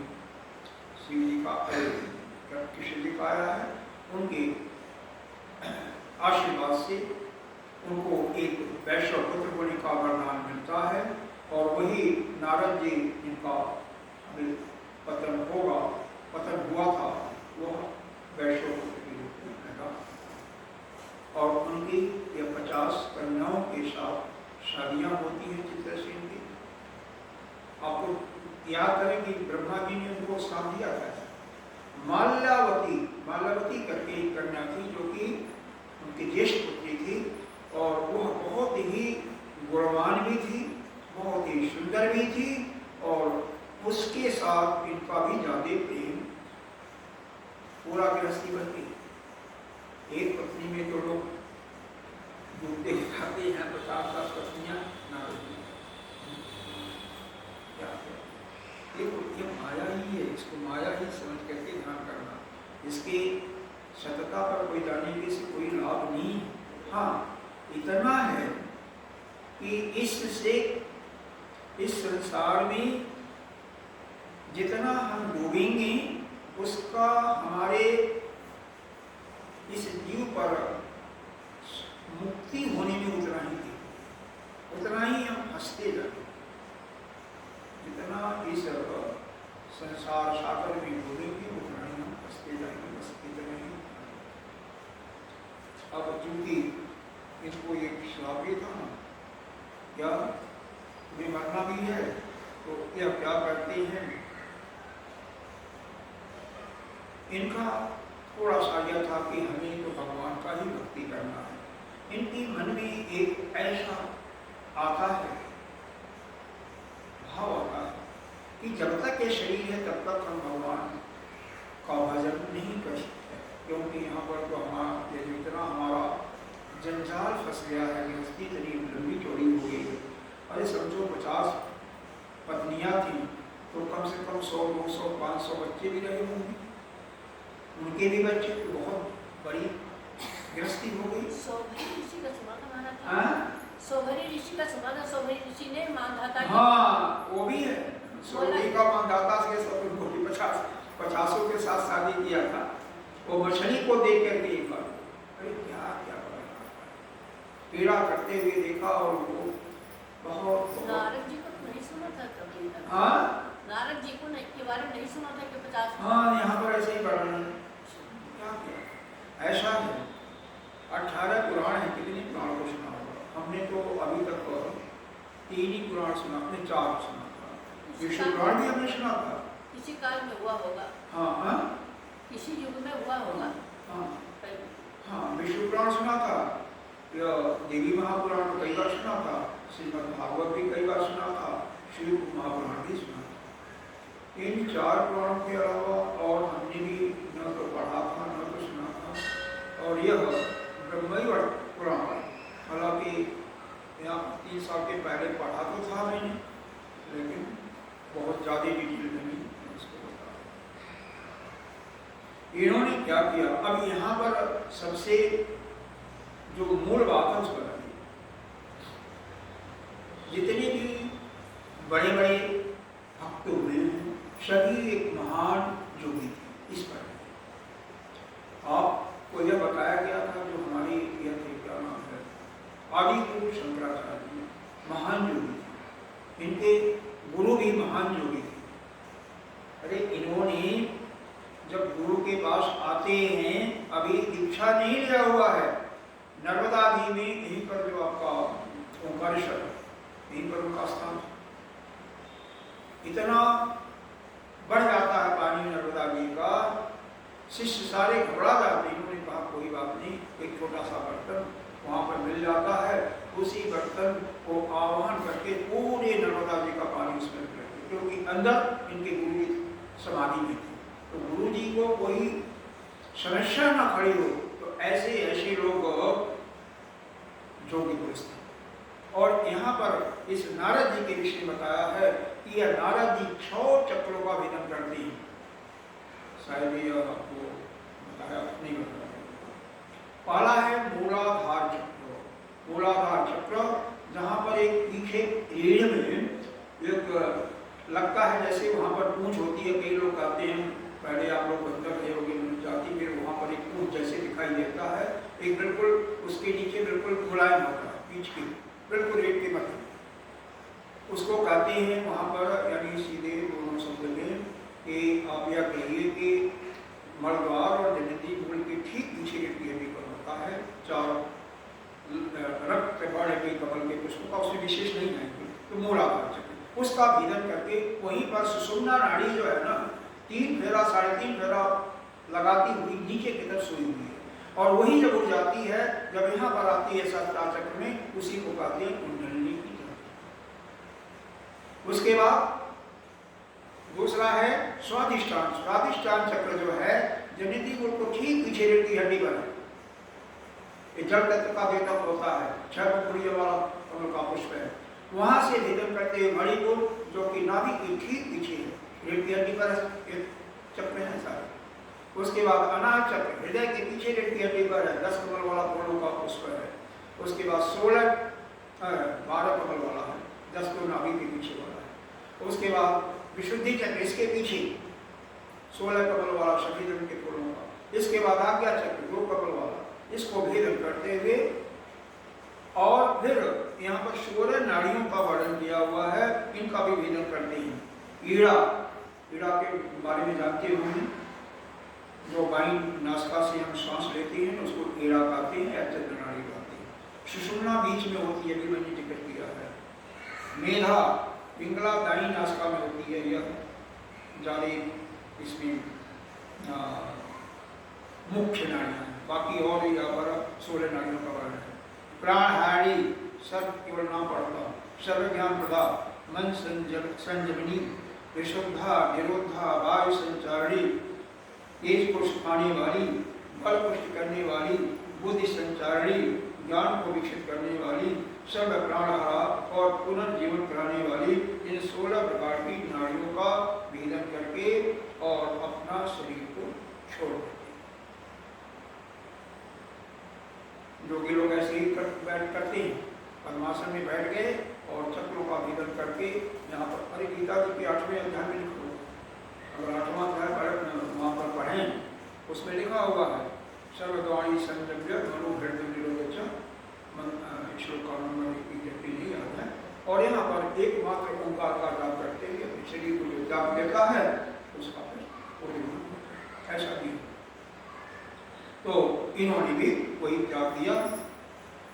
शिव जी का, कृष्ण जी का आया है। उनके आशीर्वाद से उनको एक वैश्य पुत्र होने का वरदान मिलता है और वही नारद जी जिनका पतन हुआ था, वह वैश्य पुत्र के रूप में पैदा और उनकी ये 50 कन्याओं के साथ शादियां होती हैं चित्रसेन की। आपको याद करें कि ब्रह्मा जी ने उनको साथ दिया था। माल्यावती करके एक कन्या थी जो कि उनकी ज्येष्ठ पुत्री थी और वह बहुत ही गुणवान भी थी, बहुत ही सुंदर भी थी और उसके साथ इनका भी ज्यादा प्रेम, पूरा गृहस्थी बन गई। एक पत्नी में तो लोग डूबते खाते हैं, 50 पत्नियां ना ये माया ही है, इसको माया ही समझ करके ध्यान करना। इसकी सतता पर कोई जाने से कोई लाभ नहीं। हाँ, इतना है कि इससे इस संसार में जितना हम डूबेंगे उसका हमारे इस जीव पर मुक्ति होने में उतना ही हम हंसते जाएंगे। जितना इस संसार सागर में डूबेंगे उतना ही हम हंसते जाएंगे, बस इतना ही। अब चूंकि इनको एक श्राप भी था ना, क्या तुम्हें मरना भी है, तो यह क्या करते हैं, इनका थोड़ा सा यह था कि हमें तो भगवान का ही भक्ति करना है। इनके मन में एक ऐसा आता है, भाव आता है कि जब तक ये शरीर है तब तक हम भगवान का भजन नहीं कर सकते, क्योंकि यहाँ पर तो हमारा जितना हमारा जंजाल फंस गया है, गृहस्थी इतनी लंबी चौड़ी हो गई है। अरे समझो 50 पत्नियां थी तो कम से कम 100, 200, 500 बच्चे भी रहे होंगे, उनके भी बच्चे, तो बहुत बड़ी गृहस्थी हो गई। सौभरी ऋषि का सुना था महाराज, सौभरी ऋषि का सुना था। सौभरी ऋषि ने मानधाता, हाँ वो भी है, सौभरी का मानधाता से 50 के साथ शादी किया था। वो मछली को देख करके एक बार, अरे क्या क्या पीड़ा करते हुए देखा और वो बहुत नारद जी को नहीं सुना था कभी। हाँ, नारद जी को के बारे में नहीं सुना था कि 50। हाँ, यहाँ पर ऐसे ही पढ़ना है, क्या क्या ऐसा है। 18 पुराण है, कितने पुराण को सुना होगा हमने? तो अभी तक 3 ही पुराण सुना, अपने 4 सुना था। विष्णु पुराण भी हमने सुना था, किसी काल में हुआ होगा। हाँ हाँ, किसी युग में हुआ होगा। हाँ हाँ, विष्णु पुराण सुना था, देवी महापुराण कई बार सुना था, श्रीमद् भागवत भी कई बार सुना था, शिव महापुराण भी सुना था। इन 4 पुराणों के अलावा और हमने भी न तो पढ़ा था न तो सुना था। और यह ब्रह्मवैवर्त पुराण, हालांकि यहाँ 3 साल के पहले पढ़ा तो था मैंने, लेकिन बहुत ज़्यादा डिटेल में नहीं इसको बता। इन्होंने क्या किया, अब यहाँ पर सबसे जो मूल बात है उसको बताइए। जितने भी बड़े बड़े भक्त हुए हैं सभी एक महान योगी थे। इस पर आपको यह बताया गया था, जो हमारी यह थे, क्या नाम है, आदि गुरु शंकराचार्य जी महान योगी थे, इनके गुरु भी महान योगी थे। अरे इन्होंने जब गुरु के पास आते हैं, अभी दीक्षा नहीं लिया हुआ है, नर्मदा नदी में यहीं पर जो आपका ओंकारेश्वर, यहीं पर उनका स्थान इतना बढ़ जाता है पानी नर्मदा जी का, शिष्य सारे घबरा जाते हैं। इन्होंने कहा कोई बात नहीं, एक छोटा सा बर्तन वहाँ पर मिल जाता है, उसी बर्तन को आवाहन करके पूरे नर्मदा जी का पानी उसमें करते, क्योंकि अंदर इनके गुरु समाधि में थे। तो गुरु जी को कोई समस्या ना खड़ी हो, तो ऐसे ऐसे लोग जोगी पुरुष थे। और यहाँ पर इस नारद जी के विषय में बताया है कि यह नारद जी 6 चक्रों का भेदन करते हैं। शायद ये आपको बताया नहीं बताया। पहला है मूलाधार चक्र। मूलाधार चक्र जहाँ पर एक पीछे रीढ़ में एक लगता है जैसे वहाँ पर पूंछ होती है। कई लोग कहते हैं, पहले आप लोग बंदर रहे होगे जाति, फिर वहाँ पर एक पूंछ जैसे दिखाई देता है, एक बिल्कुल उसके नीचे बिल्कुल मुलायम होता है, पीछ के बिल्कुल रेत के मध्य, उसको कहते हैं वहाँ पर। यानी सीधे दोनों शब्द में कि आप यह कहिए कि मलद्वार और जनती मूल के ठीक पीछे की हड्डी पर होता है। 4 रक्त बड़े के कमल के पुष्प का उसमें विशेष नहीं है, तो मूलाधार चक्र उसका भेदन करके वहीं पर सुषुम्ना नाड़ी जो है ना, 3 फेरा 3.5 फेरा लगाती हुई नीचे की तरफ सोई हुई है। और वही जब उड़ जाती है, जब यहाँ पर आती है सहस्त्रार चक्र में, उसी को कहते हैं कुंडलिनी की तरफ। उसके बाद दूसरा है स्वाधिष्ठान। स्वाधिष्ठान चक्र जो है जनती गुण को ठीक पीछे रीढ़ की हड्डी पर है। जल तत्व का भेदन होता है, 6 पुड़ियों वाला कमल का पुष्प है। वहां से भेदन करते हुए मणिपुर जो कि नाभि की ठीक पीछे है, रीढ़ की हड्डी पर एक चक्र है सारे। उसके बाद अनाहत चक्र हृदय के पीछे रीढ़ की हड्डी पर है, 10 कमल वाला फूलों का पुष्प है। उसके बाद 12 कमल वाला है, 10 तो नाभि के पीछे वाला है। उसके बाद विशुद्धि चक्र इसके पीछे 16 कमल वाला सफेद रंग के फूलों का। इसके बाद आज्ञा चक्र 2 कमल वाला, इसको भेदन करते हुए और फिर यहाँ पर 16 नाड़ियों का वर्णन किया हुआ है, इनका भी भेदन करते हैं। ईड़ा, ईड़ा के बारे में जानते होंगे, जो बाईं नासिका से हम श्वास लेते हैं उसको ईड़ा कहते हैं या चंद्र नाड़ी कहते हैं। सुषुम्ना बीच में होती है, भी मैंने जिक्र किया है। मेधा, पिंगला दाईं नासिका में होती है, यह जारी इसमें मुख्य नाड़ियाँ, बाकी और यहाँ पर 16 नाड़ियों का वर्णन है। प्राणहारी, सर्व केवल नाम पढ़ता, सर्व ज्ञान प्रदा, मन संजमनी, विशुद्धा, निरोधा, वायु संचारिणी, तेज को सुखाने वाली, बल पुष्ट करने वाली, बुद्धि संचारिणी, ज्ञान को विकसित करने वाली, सर्व प्राणहारा और पुनर्जीवन कराने वाली, इन 16 प्रकार की नाड़ियों का भेदन करके और अपना शरीर को छोड़ देते। योगी लोग ऐसे ही करते हैं, पद्मासन में बैठ गए और चक्रों का भेदन करके यहाँ पर। अरे गीता जी के 8वें अध्याय में लिखो, अगर 8वां अध्याय वहाँ पर पढ़ें, उसमें लिखा हुआ है सर्वद्वाणी संजम्य मनो हृदय निरोध श्लोक का नंबर नहीं आता है। और यहाँ पर एकमात्र ओंकार का जाप करते हुए अपने शरीर को जो जाप देता है उसका फिर ऐसा भी। तो इन्होंने भी वही त्याग दिया।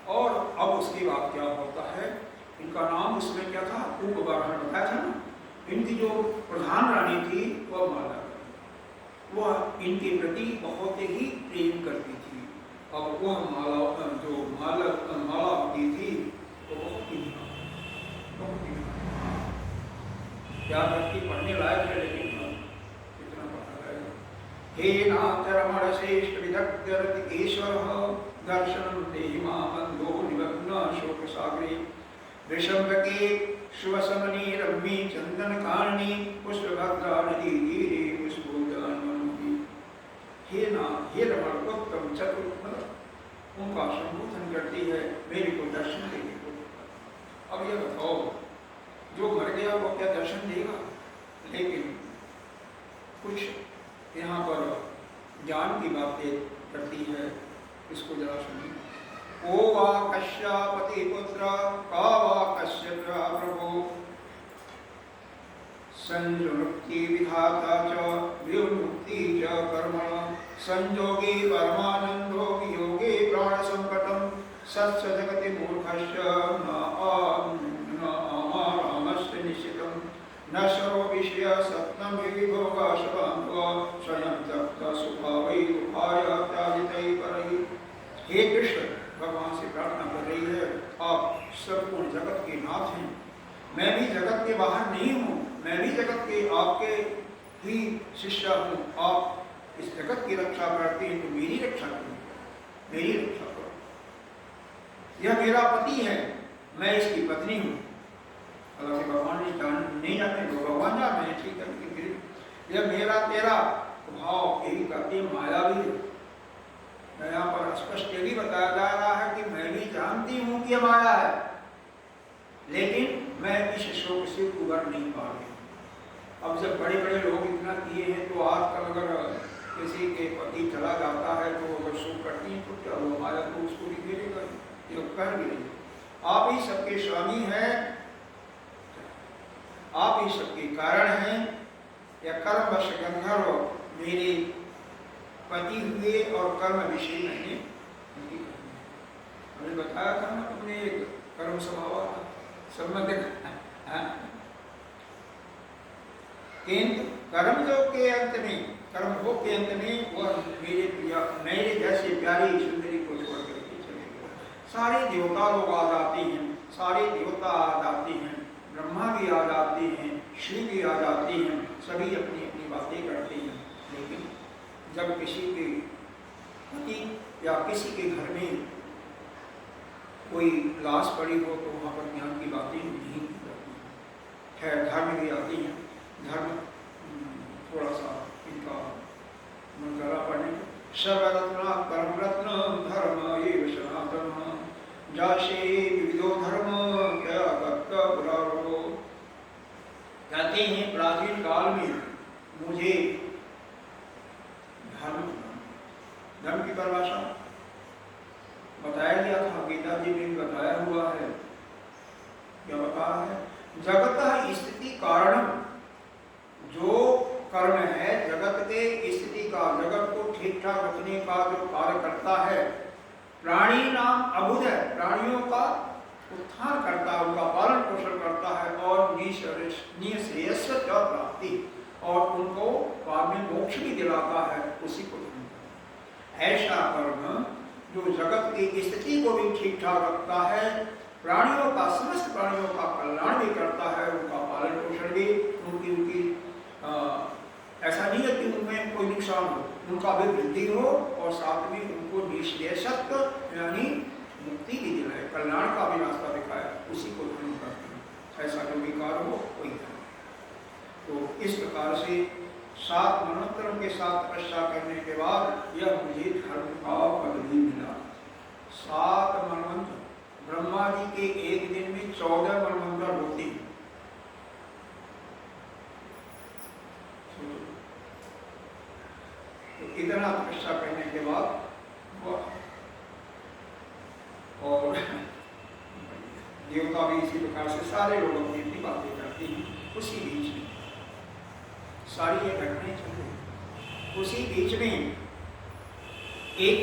और अब उसके बाद क्या होता है, इनका नाम उसमें क्या था, उपवाहन बताया था ना। इनकी जो प्रधान रानी थी वह माला, वह इनके प्रति बहुत ही प्रेम करती थी। अब वह माला जो माला होती थी तो बहुत ही क्या करती, पढ़ने लायक है लेकिन कितना पढ़ा है। हे नाथ रमण श्रेष्ठ विदग्धरति ईश्वर दर्शनम देहि मामंदो निमग्न शोक सागरे वृषभके शिवसमनी रम्मी चंदन कारिणी पुष्पभद्रा नदी धीरे पुष्पोदान मनोगी। हे नाथ, हे रमण उत्तम चतुर, उनका संबोधन करती है, मेरे को दर्शन देने को। अब यह बताओ, जो मर गया वो क्या दर्शन देगा? लेकिन कुछ यहाँ पर ज्ञान की बातें करती है, इसको जरा सुनिए। ओ वा कश्यपति पुत्र का वा कश्यप प्रभो संयुक्ति विधाता च विमुक्ति च कर्मण संयोगे परमानंदो वियोगे प्राण संकटम सत्स जगति मूर्खस्य न आमारामस्य निश्चितम न सर्व विषय सत्तम विभोगाशवान्व स्वयं तप्त सुभावै दुखाय त्याजितै परैः। हे कृष्ण, भगवान से प्रार्थना कर रही है, आप संपूर्ण जगत के नाथ हैं, मैं भी जगत के बाहर नहीं हूँ, मैं भी जगत के आपके ही शिष्य हूँ। आप इस जगत की रक्षा करते हैं तो मेरी रक्षा करो, मेरी रक्षा करो। यह मेरा पति है, मैं इसकी पत्नी हूँ। अगर भगवान नहीं जाते तो भगवान जा, मैं ठीक है, यह मेरा तेरा भाव यही करती माया भी। यहाँ पर स्पष्ट ये भी बताया जा रहा है कि मैं भी जानती हूँ कि माया है, लेकिन मैं इस शोक से उबर नहीं पा रही। अब जब बड़े बड़े लोग इतना किए हैं तो आजकल अगर किसी के पति चला जाता है तो अगर शोक करती है तो क्या वो माया तो उसको भी घेरेगा, ये कर भी नहीं। आप ही सबके स्वामी हैं, आप ही सबके कारण हैं। या कर्म वश गंधर्व मेरे पति हुए और कर्म विषय मैंने हमने बताया था ना अपने कर्म स्वभाव संबंध। किंतु कर्म योग के अंत में, कर्म भोग के अंत में वह मेरे प्रिया मेरे जैसे प्यारी सुंदरी को छोड़ करके चले गए। सारे देवता लोग आ जाते हैं, सारे देवता आ जाते हैं, ब्रह्मा भी आ जाते हैं, शिव भी आ जाते हैं, सभी अपनी अपनी बातें करते हैं। लेकिन जब किसी के पति या किसी के घर में कोई लाश पड़ी हो तो वहाँ पर ज्ञान की बातें नहीं की जाती। खैर धर्म भी आती हैं, धर्म थोड़ा सा इनका मन करा पढ़ने। सर्वरत्न परम रत्न धर्म एव सनातन, जाशे विविधो धर्म क्या बुरारो। कहते हैं प्राचीन काल में मुझे धर्म की परिभाषा बताया गया था, गीता जी में बताया हुआ है। क्या बताया है? जगत स्थिति कारण, जो कर्म है जगत के स्थिति का, जगत को ठीक ठाक रखने का जो कार्य करता है, प्राणी नाम अबुध है, प्राणियों का उत्थान करता है, उनका पालन पोषण करता है और निःश्रेयस प्राप्ति, और उनको बाद में मोक्ष भी दिलाता है, उसी को धर्म कहते हैं। ऐसा कर्म जो जगत की स्थिति को भी ठीक ठाक रखता है, प्राणियों का, समस्त प्राणियों का कल्याण भी करता है, उनका पालन पोषण भी, उनकी ऐसा नहीं है कि उनमें कोई नुकसान हो, उनका भी वृद्धि हो और साथ में उनको निःश्रेयसत्व यानी मुक्ति भी दिलाए, कल्याण का भी रास्ता दिखाए, उसी को धर्म करते हैं। ऐसा जो विकार हो वही धर्म। तो इस प्रकार से 7 मनोत्तरों के साथ तपस्या करने के बाद यह मुझे धर्म का पद भी मिला। 7 मनवंतर, ब्रह्मा जी के एक दिन में 14 मनवंतर होते हैं। तो इतना तपस्या करने के बाद और देवता भी इसी प्रकार से सारे लोग अपनी अपनी बातें करते हैं। उसी बीच में सारी ये घटनाएं चल रही। उसी बीच में एक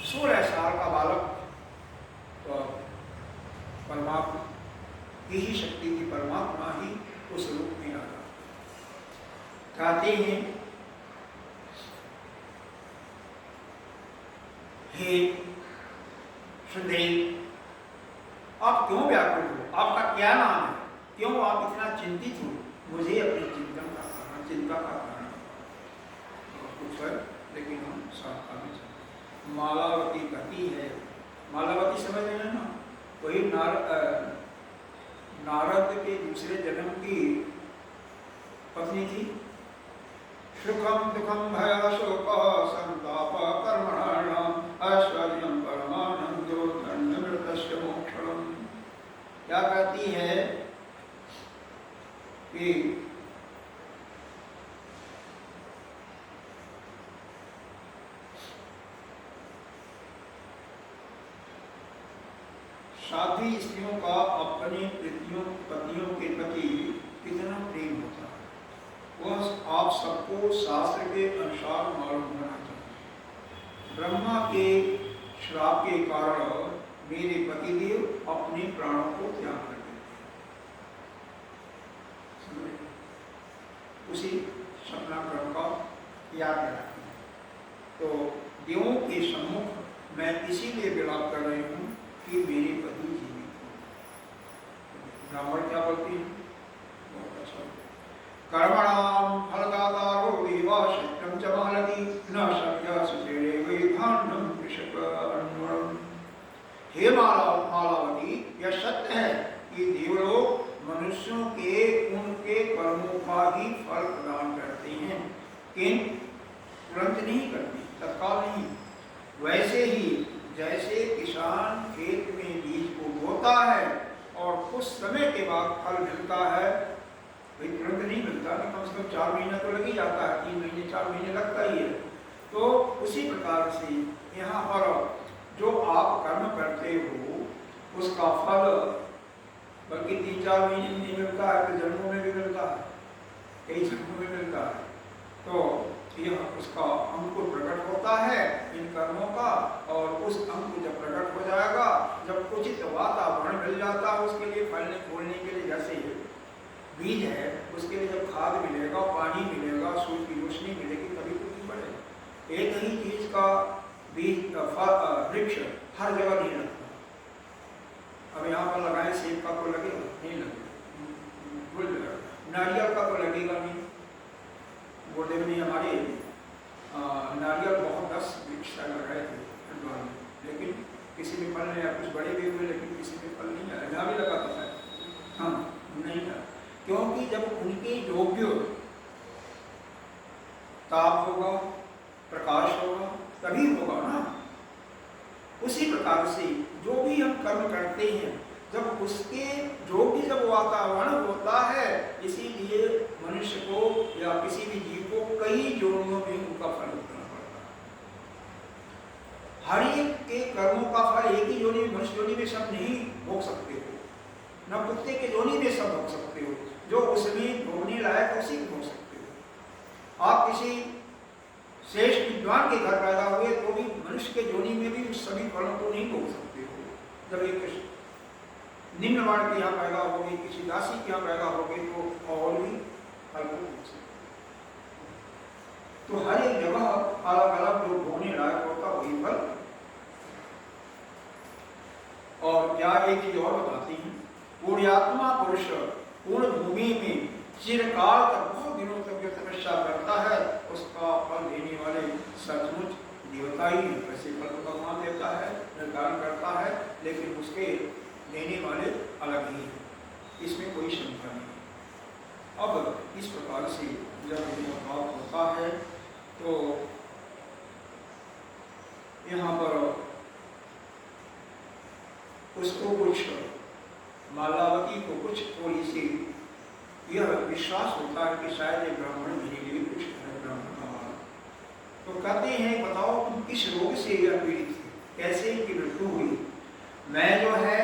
16 साल का बालक परमात्मा की ही शक्ति की, परमात्मा ही उस रूप में आ रहा। कहते हैं हे सुंदरी, आप क्यों व्याकुल हो? आपका क्या नाम है? क्यों आप इतना चिंतित हो? मुझे अपने चिंता का कारण कुछ है, लेकिन हम साथ आगे चलते। मालावती कहती है, मालावती समझ रहे हैं ना, वही नारद के दूसरे जन्म की पत्नी थी। सुखम दुखम भय शोक संताप कर्मणाम ऐश्वर्यम परमानंदो धन्यमृतस्य मोक्षणम। क्या कहती है कि साध्वी स्त्रियों का अपने पतियों के प्रति कितना प्रेम होता है, वह आप सबको शास्त्र के अनुसार मालूम होना चाहिए। ब्रह्मा के श्राप के कारण मेरे पतिदेव अपने प्राणों को त्याग कर देते, उसी सपना क्रम का याद रखते हैं। तो देवों के सम्मुख मैं इसीलिए विलाप कर रही हूँ कि मेरे पति जीवित हो। ब्राह्मण क्या बोलती है? बहुत अच्छा। कर्मणाम फलदातारो देवा शक्यं च महलति न हे मालावती, यह सत्य है कि देवलोक मनुष्यों के उनके कर्मों का ही फल प्रदान करते हैं, किंतु तुरंत नहीं करते, तत्काल नहीं। वैसे ही जैसे किसान खेत में बीज को बोता है और कुछ समय के बाद फल मिलता है, भाई तुरंत नहीं मिलता, कम से कम 4 महीना तो लग ही जाता है, 3 महीने 4 महीने लगता ही है। तो उसी प्रकार से यहाँ पर जो आप कर्म करते हो उसका फल बल्कि 3-4 महीने में नहीं मिलता है, तो जन्मों में भी मिलता है, कई जन्मों में मिलता है। तो यह उसका अंकुर प्रकट होता है इन कर्मों का, और उस अंकुर जब प्रकट हो जाएगा, जब उचित वातावरण मिल जाता है उसके लिए फलने फूलने के लिए, जैसे बीज है उसके लिए जब खाद मिलेगा, पानी मिलेगा, सूर्य की रोशनी मिलेगी, तभी तो बीज बढ़ेगा। एक ही चीज का बीज वृक्ष हर जगह नहीं लगता। अब यहाँ पर लगाए सेब का तो लगेगा नहीं, लगेगा, नारियल का तो लगेगा नहीं। गुरुदेव ने हमारे नारियल बहुत 10 वृक्ष लगाए थे हरिद्वार में, लेकिन किसी में फल नहीं आया, कुछ बड़े भी हुए लेकिन किसी में फल नहीं आया। यहाँ भी लगा था, हाँ नहीं आया, क्योंकि जब उनके योग्य ताप होगा, प्रकाश होगा, तभी होगा ना। उसी प्रकार से जो भी हम कर्म करते हैं, जब उसके योग्य जब वातावरण होता है, इसीलिए मनुष्य को या किसी भी जीव को कई योनियों में उनका फल भोगना पड़ता है। हर एक के कर्मों का फल एक ही योनि में, मनुष्य योनि में सब नहीं भोग सकते हो, न कुत्ते के योनि में सब भोग सकते हो। जो उसमें भोगने लायक उसी को भोग सकते हो। आप किसी श्रेष्ठ विद्वान के घर पैदा हुए तो भी मनुष्य के योनि में भी उस सभी फलों को नहीं भोग सकते हो। जब एक निम्न वर्ण के यहाँ पैदा हो गई, किसी दासी के यहाँ पैदा हो गई, तो और भी फल को भोग सकते। तो हर एक जगह अलग अलग जो भोगने लायक होता वही फल। और क्या एक चीज और बताती हैं, पुण्यात्मा पुरुष पूर्ण भूमि में चिरकाल तक बहुत दिनों तक जो तपस्या करता है, उसका फल देने वाले सचमुच देवता ही है। वैसे फल तो भगवान देता है, निर्धारण करता है, लेकिन उसके देने वाले अलग ही है, इसमें कोई शंका नहीं। अब इस प्रकार से जब यह बात होता है तो यहाँ पर उसको कुछ मालावती को कुछ थोड़ी सी यह विश्वास होता है कि शायद ये ब्राह्मण मेरे लिए कुछ है, ब्राह्मण का। तो कहते हैं बताओ तुम किस रोग से यह पीड़ित थी, कैसे इनकी मृत्यु हुई। मैं जो है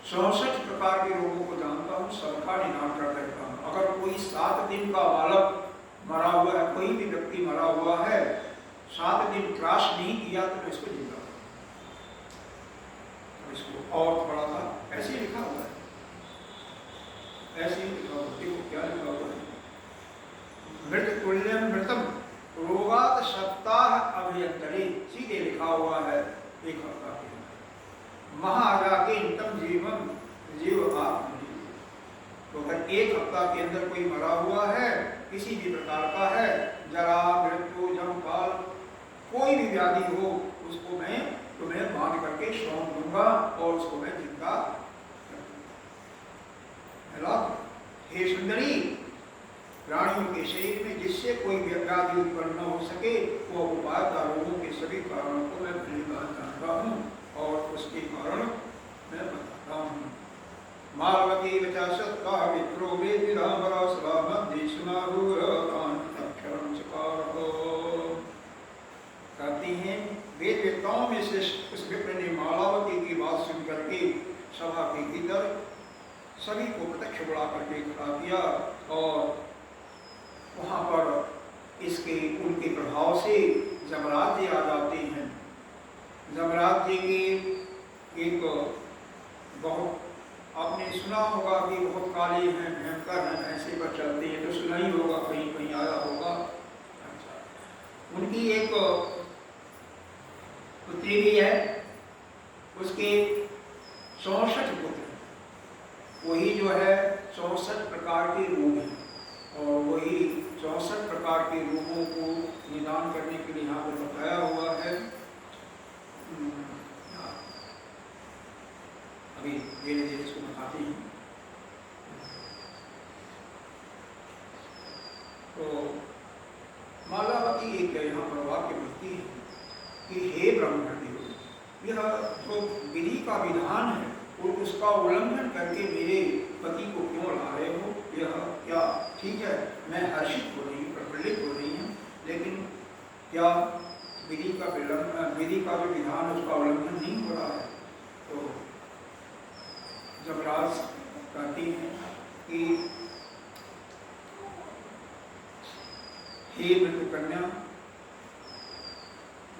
64 प्रकार के रोगों को जानता हूँ, सबका निदान कर देता हूँ। अगर कोई 7 दिन का बालक मरा हुआ है, कोई भी व्यक्ति मरा हुआ है, 7 दिन त्रास नहीं किया तो मैं इसको जिंदा इसको। और थोड़ा सा ऐसे लिखा हुआ है, ऐसे ही लिखा हुआ, देखो क्या लिखा हुआ है, मृत तुल्यम मृतम रोगात सप्ताह अभ्यंतरे, सीधे लिखा हुआ है 1 हफ्ता के महारागे तम जीवन जीव आत्म। तो अगर 1 हफ्ता के अंदर कोई मरा हुआ है, किसी भी प्रकार का है, जरा मृत्यु जमकाल कोई भी व्याधि हो, उसको मैं तुम्हें बांध करके सौंप दूंगा और उसको मैं जिंदा रखूंगा। हे सुंदरी, प्राणियों के शरीर में जिससे कोई व्याधि उत्पन्न न हो सके, वो उपाय रोगों के सभी कारणों को मैं जानता हूँ और उसके कारण मैं बताता हूँ। मालवती बचा सत्ता विप्रो वेदिरामरा सलामद्धि सुनारूरतान तक्षरम चकारहो। कहती हैं वेद वेताओं में से उस विप्र ने मालावती की बात सुन करके सभा के भीतर सभी को प्रत्यक्ष बुला करके खड़ा किया, और वहाँ पर इसके उनके प्रभाव से जमराज जी आ जाते हैं। जमराज जी की एक बहुत आपने सुना होगा कि बहुत काले हैं, भयंकर हैं, ऐसे पर चलते हैं, तो सुना ही होगा, कहीं कहीं आया होगा। अच्छा, उनकी एक पुत्री भी है, उसके 64 पुत्र, वही जो है 64 प्रकार के रोग हैं, और वही 64 प्रकार के रोगों को निदान करने के लिए यहाँ पर बताया हुआ है। अभी धीरे धीरे इसको बताते हैं। तो मालावती एक यहाँ पर वाक्य बोलती है कि हे ब्राह्मण देव, यह जो विधि का विधान है और उसका उल्लंघन करके मेरे पति को क्यों ला रहे हो? यह क्या ठीक है? मैं हर्षित हो रही हूँ, प्रफुल्लित हो रही हूँ, लेकिन क्या विधि का जो विधान है उसका उल्लंघन नहीं हो रहा है? तो जमराज कहती हैं कि हे मृत्यु कन्या,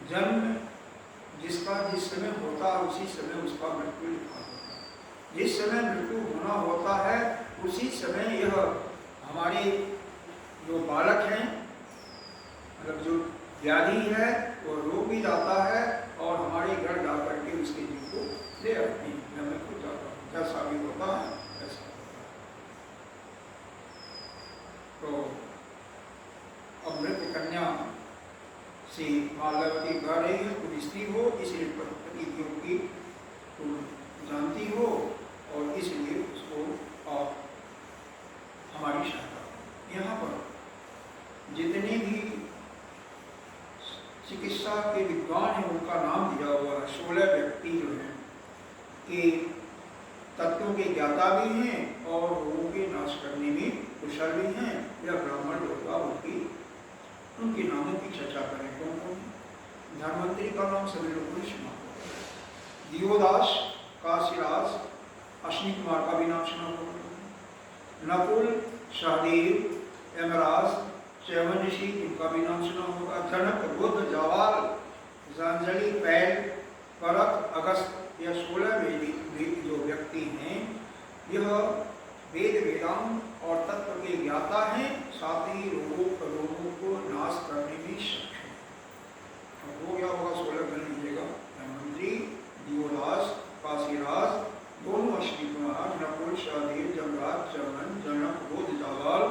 जन्म जिसका जिस समय होता है उसी समय उसका मृत्यु लिखा होता है। जिस समय मृत्यु होना होता है उसी समय यह हमारे जो बालक हैं, मतलब जो व्याधि है वो रोग भी जाता है और हमारे घर जा करके उसके जीव को ले आती है। मैं खुद जाता हूँ, जैसा भी होता है ऐसा होता है। तो अब मृत्यु कन्या से मालावती कह रही है तुम स्त्री हो, इसलिए पति की तुम जानती हो और इसलिए उसको आप हमारी सहायता। यहाँ पर जितने भी चिकित्सा के विद्वान हैं उनका नाम दिया हुआ है। 16 व्यक्ति जो हैं कि तत्वों के ज्ञाता भी हैं और रोगों के नाश करने में कुशल भी हैं। यह ब्राह्मण लोग उनके नामों की चर्चा करें। कौन कौन? धर्मंत्री का नाम सभी लोगों ने सुना, दियोदास, काशीराज, अश्विनी कुमार का भी नाम सुना होगा, नकुल, सहदेव, यमराज, च्यवन ऋषि इनका भी नाम सुना होगा, जनक, बुद्ध, जावाल, जांजलि, पैल, परत, अगस्त, यह 16 जो व्यक्ति हैं यह वेद वेदांत और तत्व के ज्ञाता हैं, साथ ही रोगों को नाश करने में सक्षम। अब हो गया होगा 16 गण लीजिएगा, धनवंतरी, दियोदास, काशीराज, दोनों अश्विनी कुमार, नकुल, सहदेव, जमराज, च्यवन, जनक, बुद्ध, जावाल,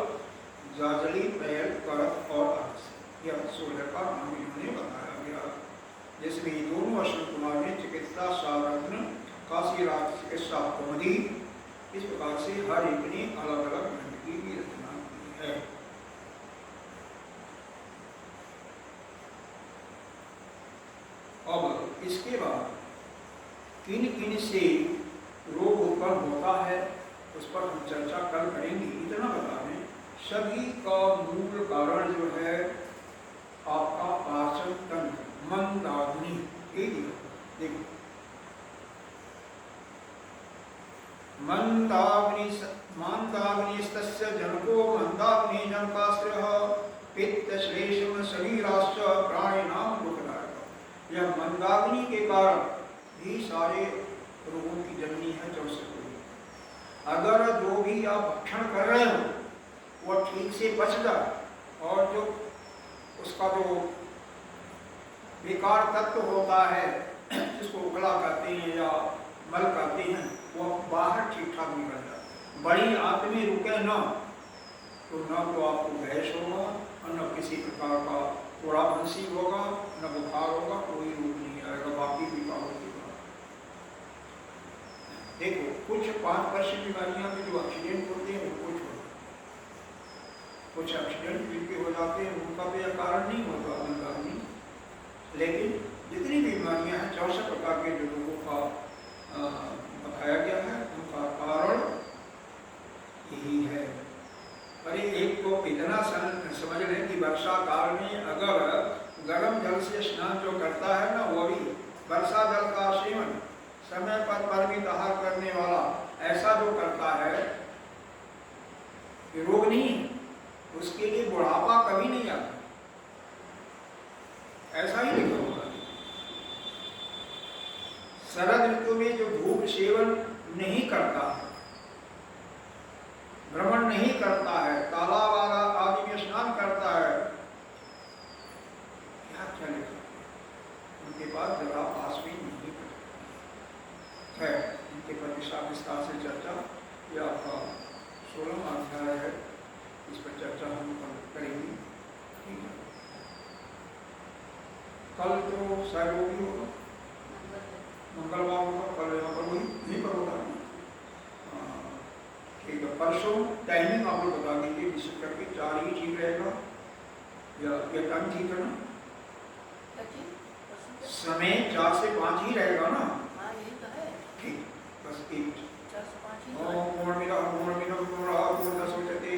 जाजली, पैल, करत और अगस्त। यह 16 का नाम इन्होंने बताया गया, जिसमें दोनों अश्विनी कुमार ने चिकित्सा सारत्न, काशीराज चिकित्सा कौमुदी, इस प्रकार से हर एक ने अलग अलग ग्रंथ की भी रचना की है। अब इसके बाद किन किन से रोग उत्पन्न होता है उस पर हम चर्चा कल करेंगे। इतना बता दें, सभी का मूल कारण जो है आपका पाचन तंत्र, मंदाग्नि। देखो, मंदाग्निस्तस्य जनको मंदाग्नि जनकाश्रयः पित्तश्लेष्म शरीराश्च प्राणिनां दुःखदायकः। यह मंदाग्नि के कारण भी सारे रोगों की जननी है। जब से अगर जो भी आप भक्षण कर रहे हो वह ठीक से पच जाए और जो उसका जो बेकार तत्व होता है जिसको उगला कहते हैं या मल कहते हैं, वो बाहर ठीक ठाक निकल जाए। बड़ी आंत में रुके न तो आपको गैस होगा और न किसी प्रकार का थोड़ा बंसी होगा, न बुखार होगा, कोई रोग नहीं आएगा, बाकी भी का होगा। देखो, कुछ 5% बीमारियां भी जो एक्सीडेंट होते हैं वो कुछ एक्सीडेंट जिनके हो जाते हैं उनका भी कारण नहीं होता मंदाग्नि। लेकिन जितनी बीमारियां हैं 64 प्रकार के जो रोगों का बताया गया है उनका कारण यही है। अरे एक तो इतना समझ लें कि वर्षा काल में अगर गर्म जल से स्नान जो करता है ना, वो भी वर्षा जल का सेवन, समय पर परिमित आहार करने वाला, ऐसा जो करता है कि रोग नहीं, उसके लिए बुढ़ापा कभी नहीं आता। ऐसा ही लिखा हुआ है। शरद ऋतु में जो धूप सेवन नहीं करता, भ्रमण नहीं करता है, तालाब आदि में स्नान करता है, क्या चलेगा? उनके पास जरा पास भी नहीं है। इनके पर विस्तार से चर्चा, यह आपका 16वां अध्याय है, इस पर चर्चा हम करेंगे। ठीक है, कल तो शायद वो भी होगा, मंगलवार होगा, कल यहाँ पर वही नहीं पर होगा। परसों टाइमिंग आप लोग बता दीजिए, जिससे करके 4 ही ठीक रहेगा या टाइम ठीक है ना? समय 4 से 5 ही रहेगा ना? हाँ यही तो है। ठीक, बस एक 4 से 5 ही तो है। पूर्ण मिला पूर्ण पूर्ण 10 बचते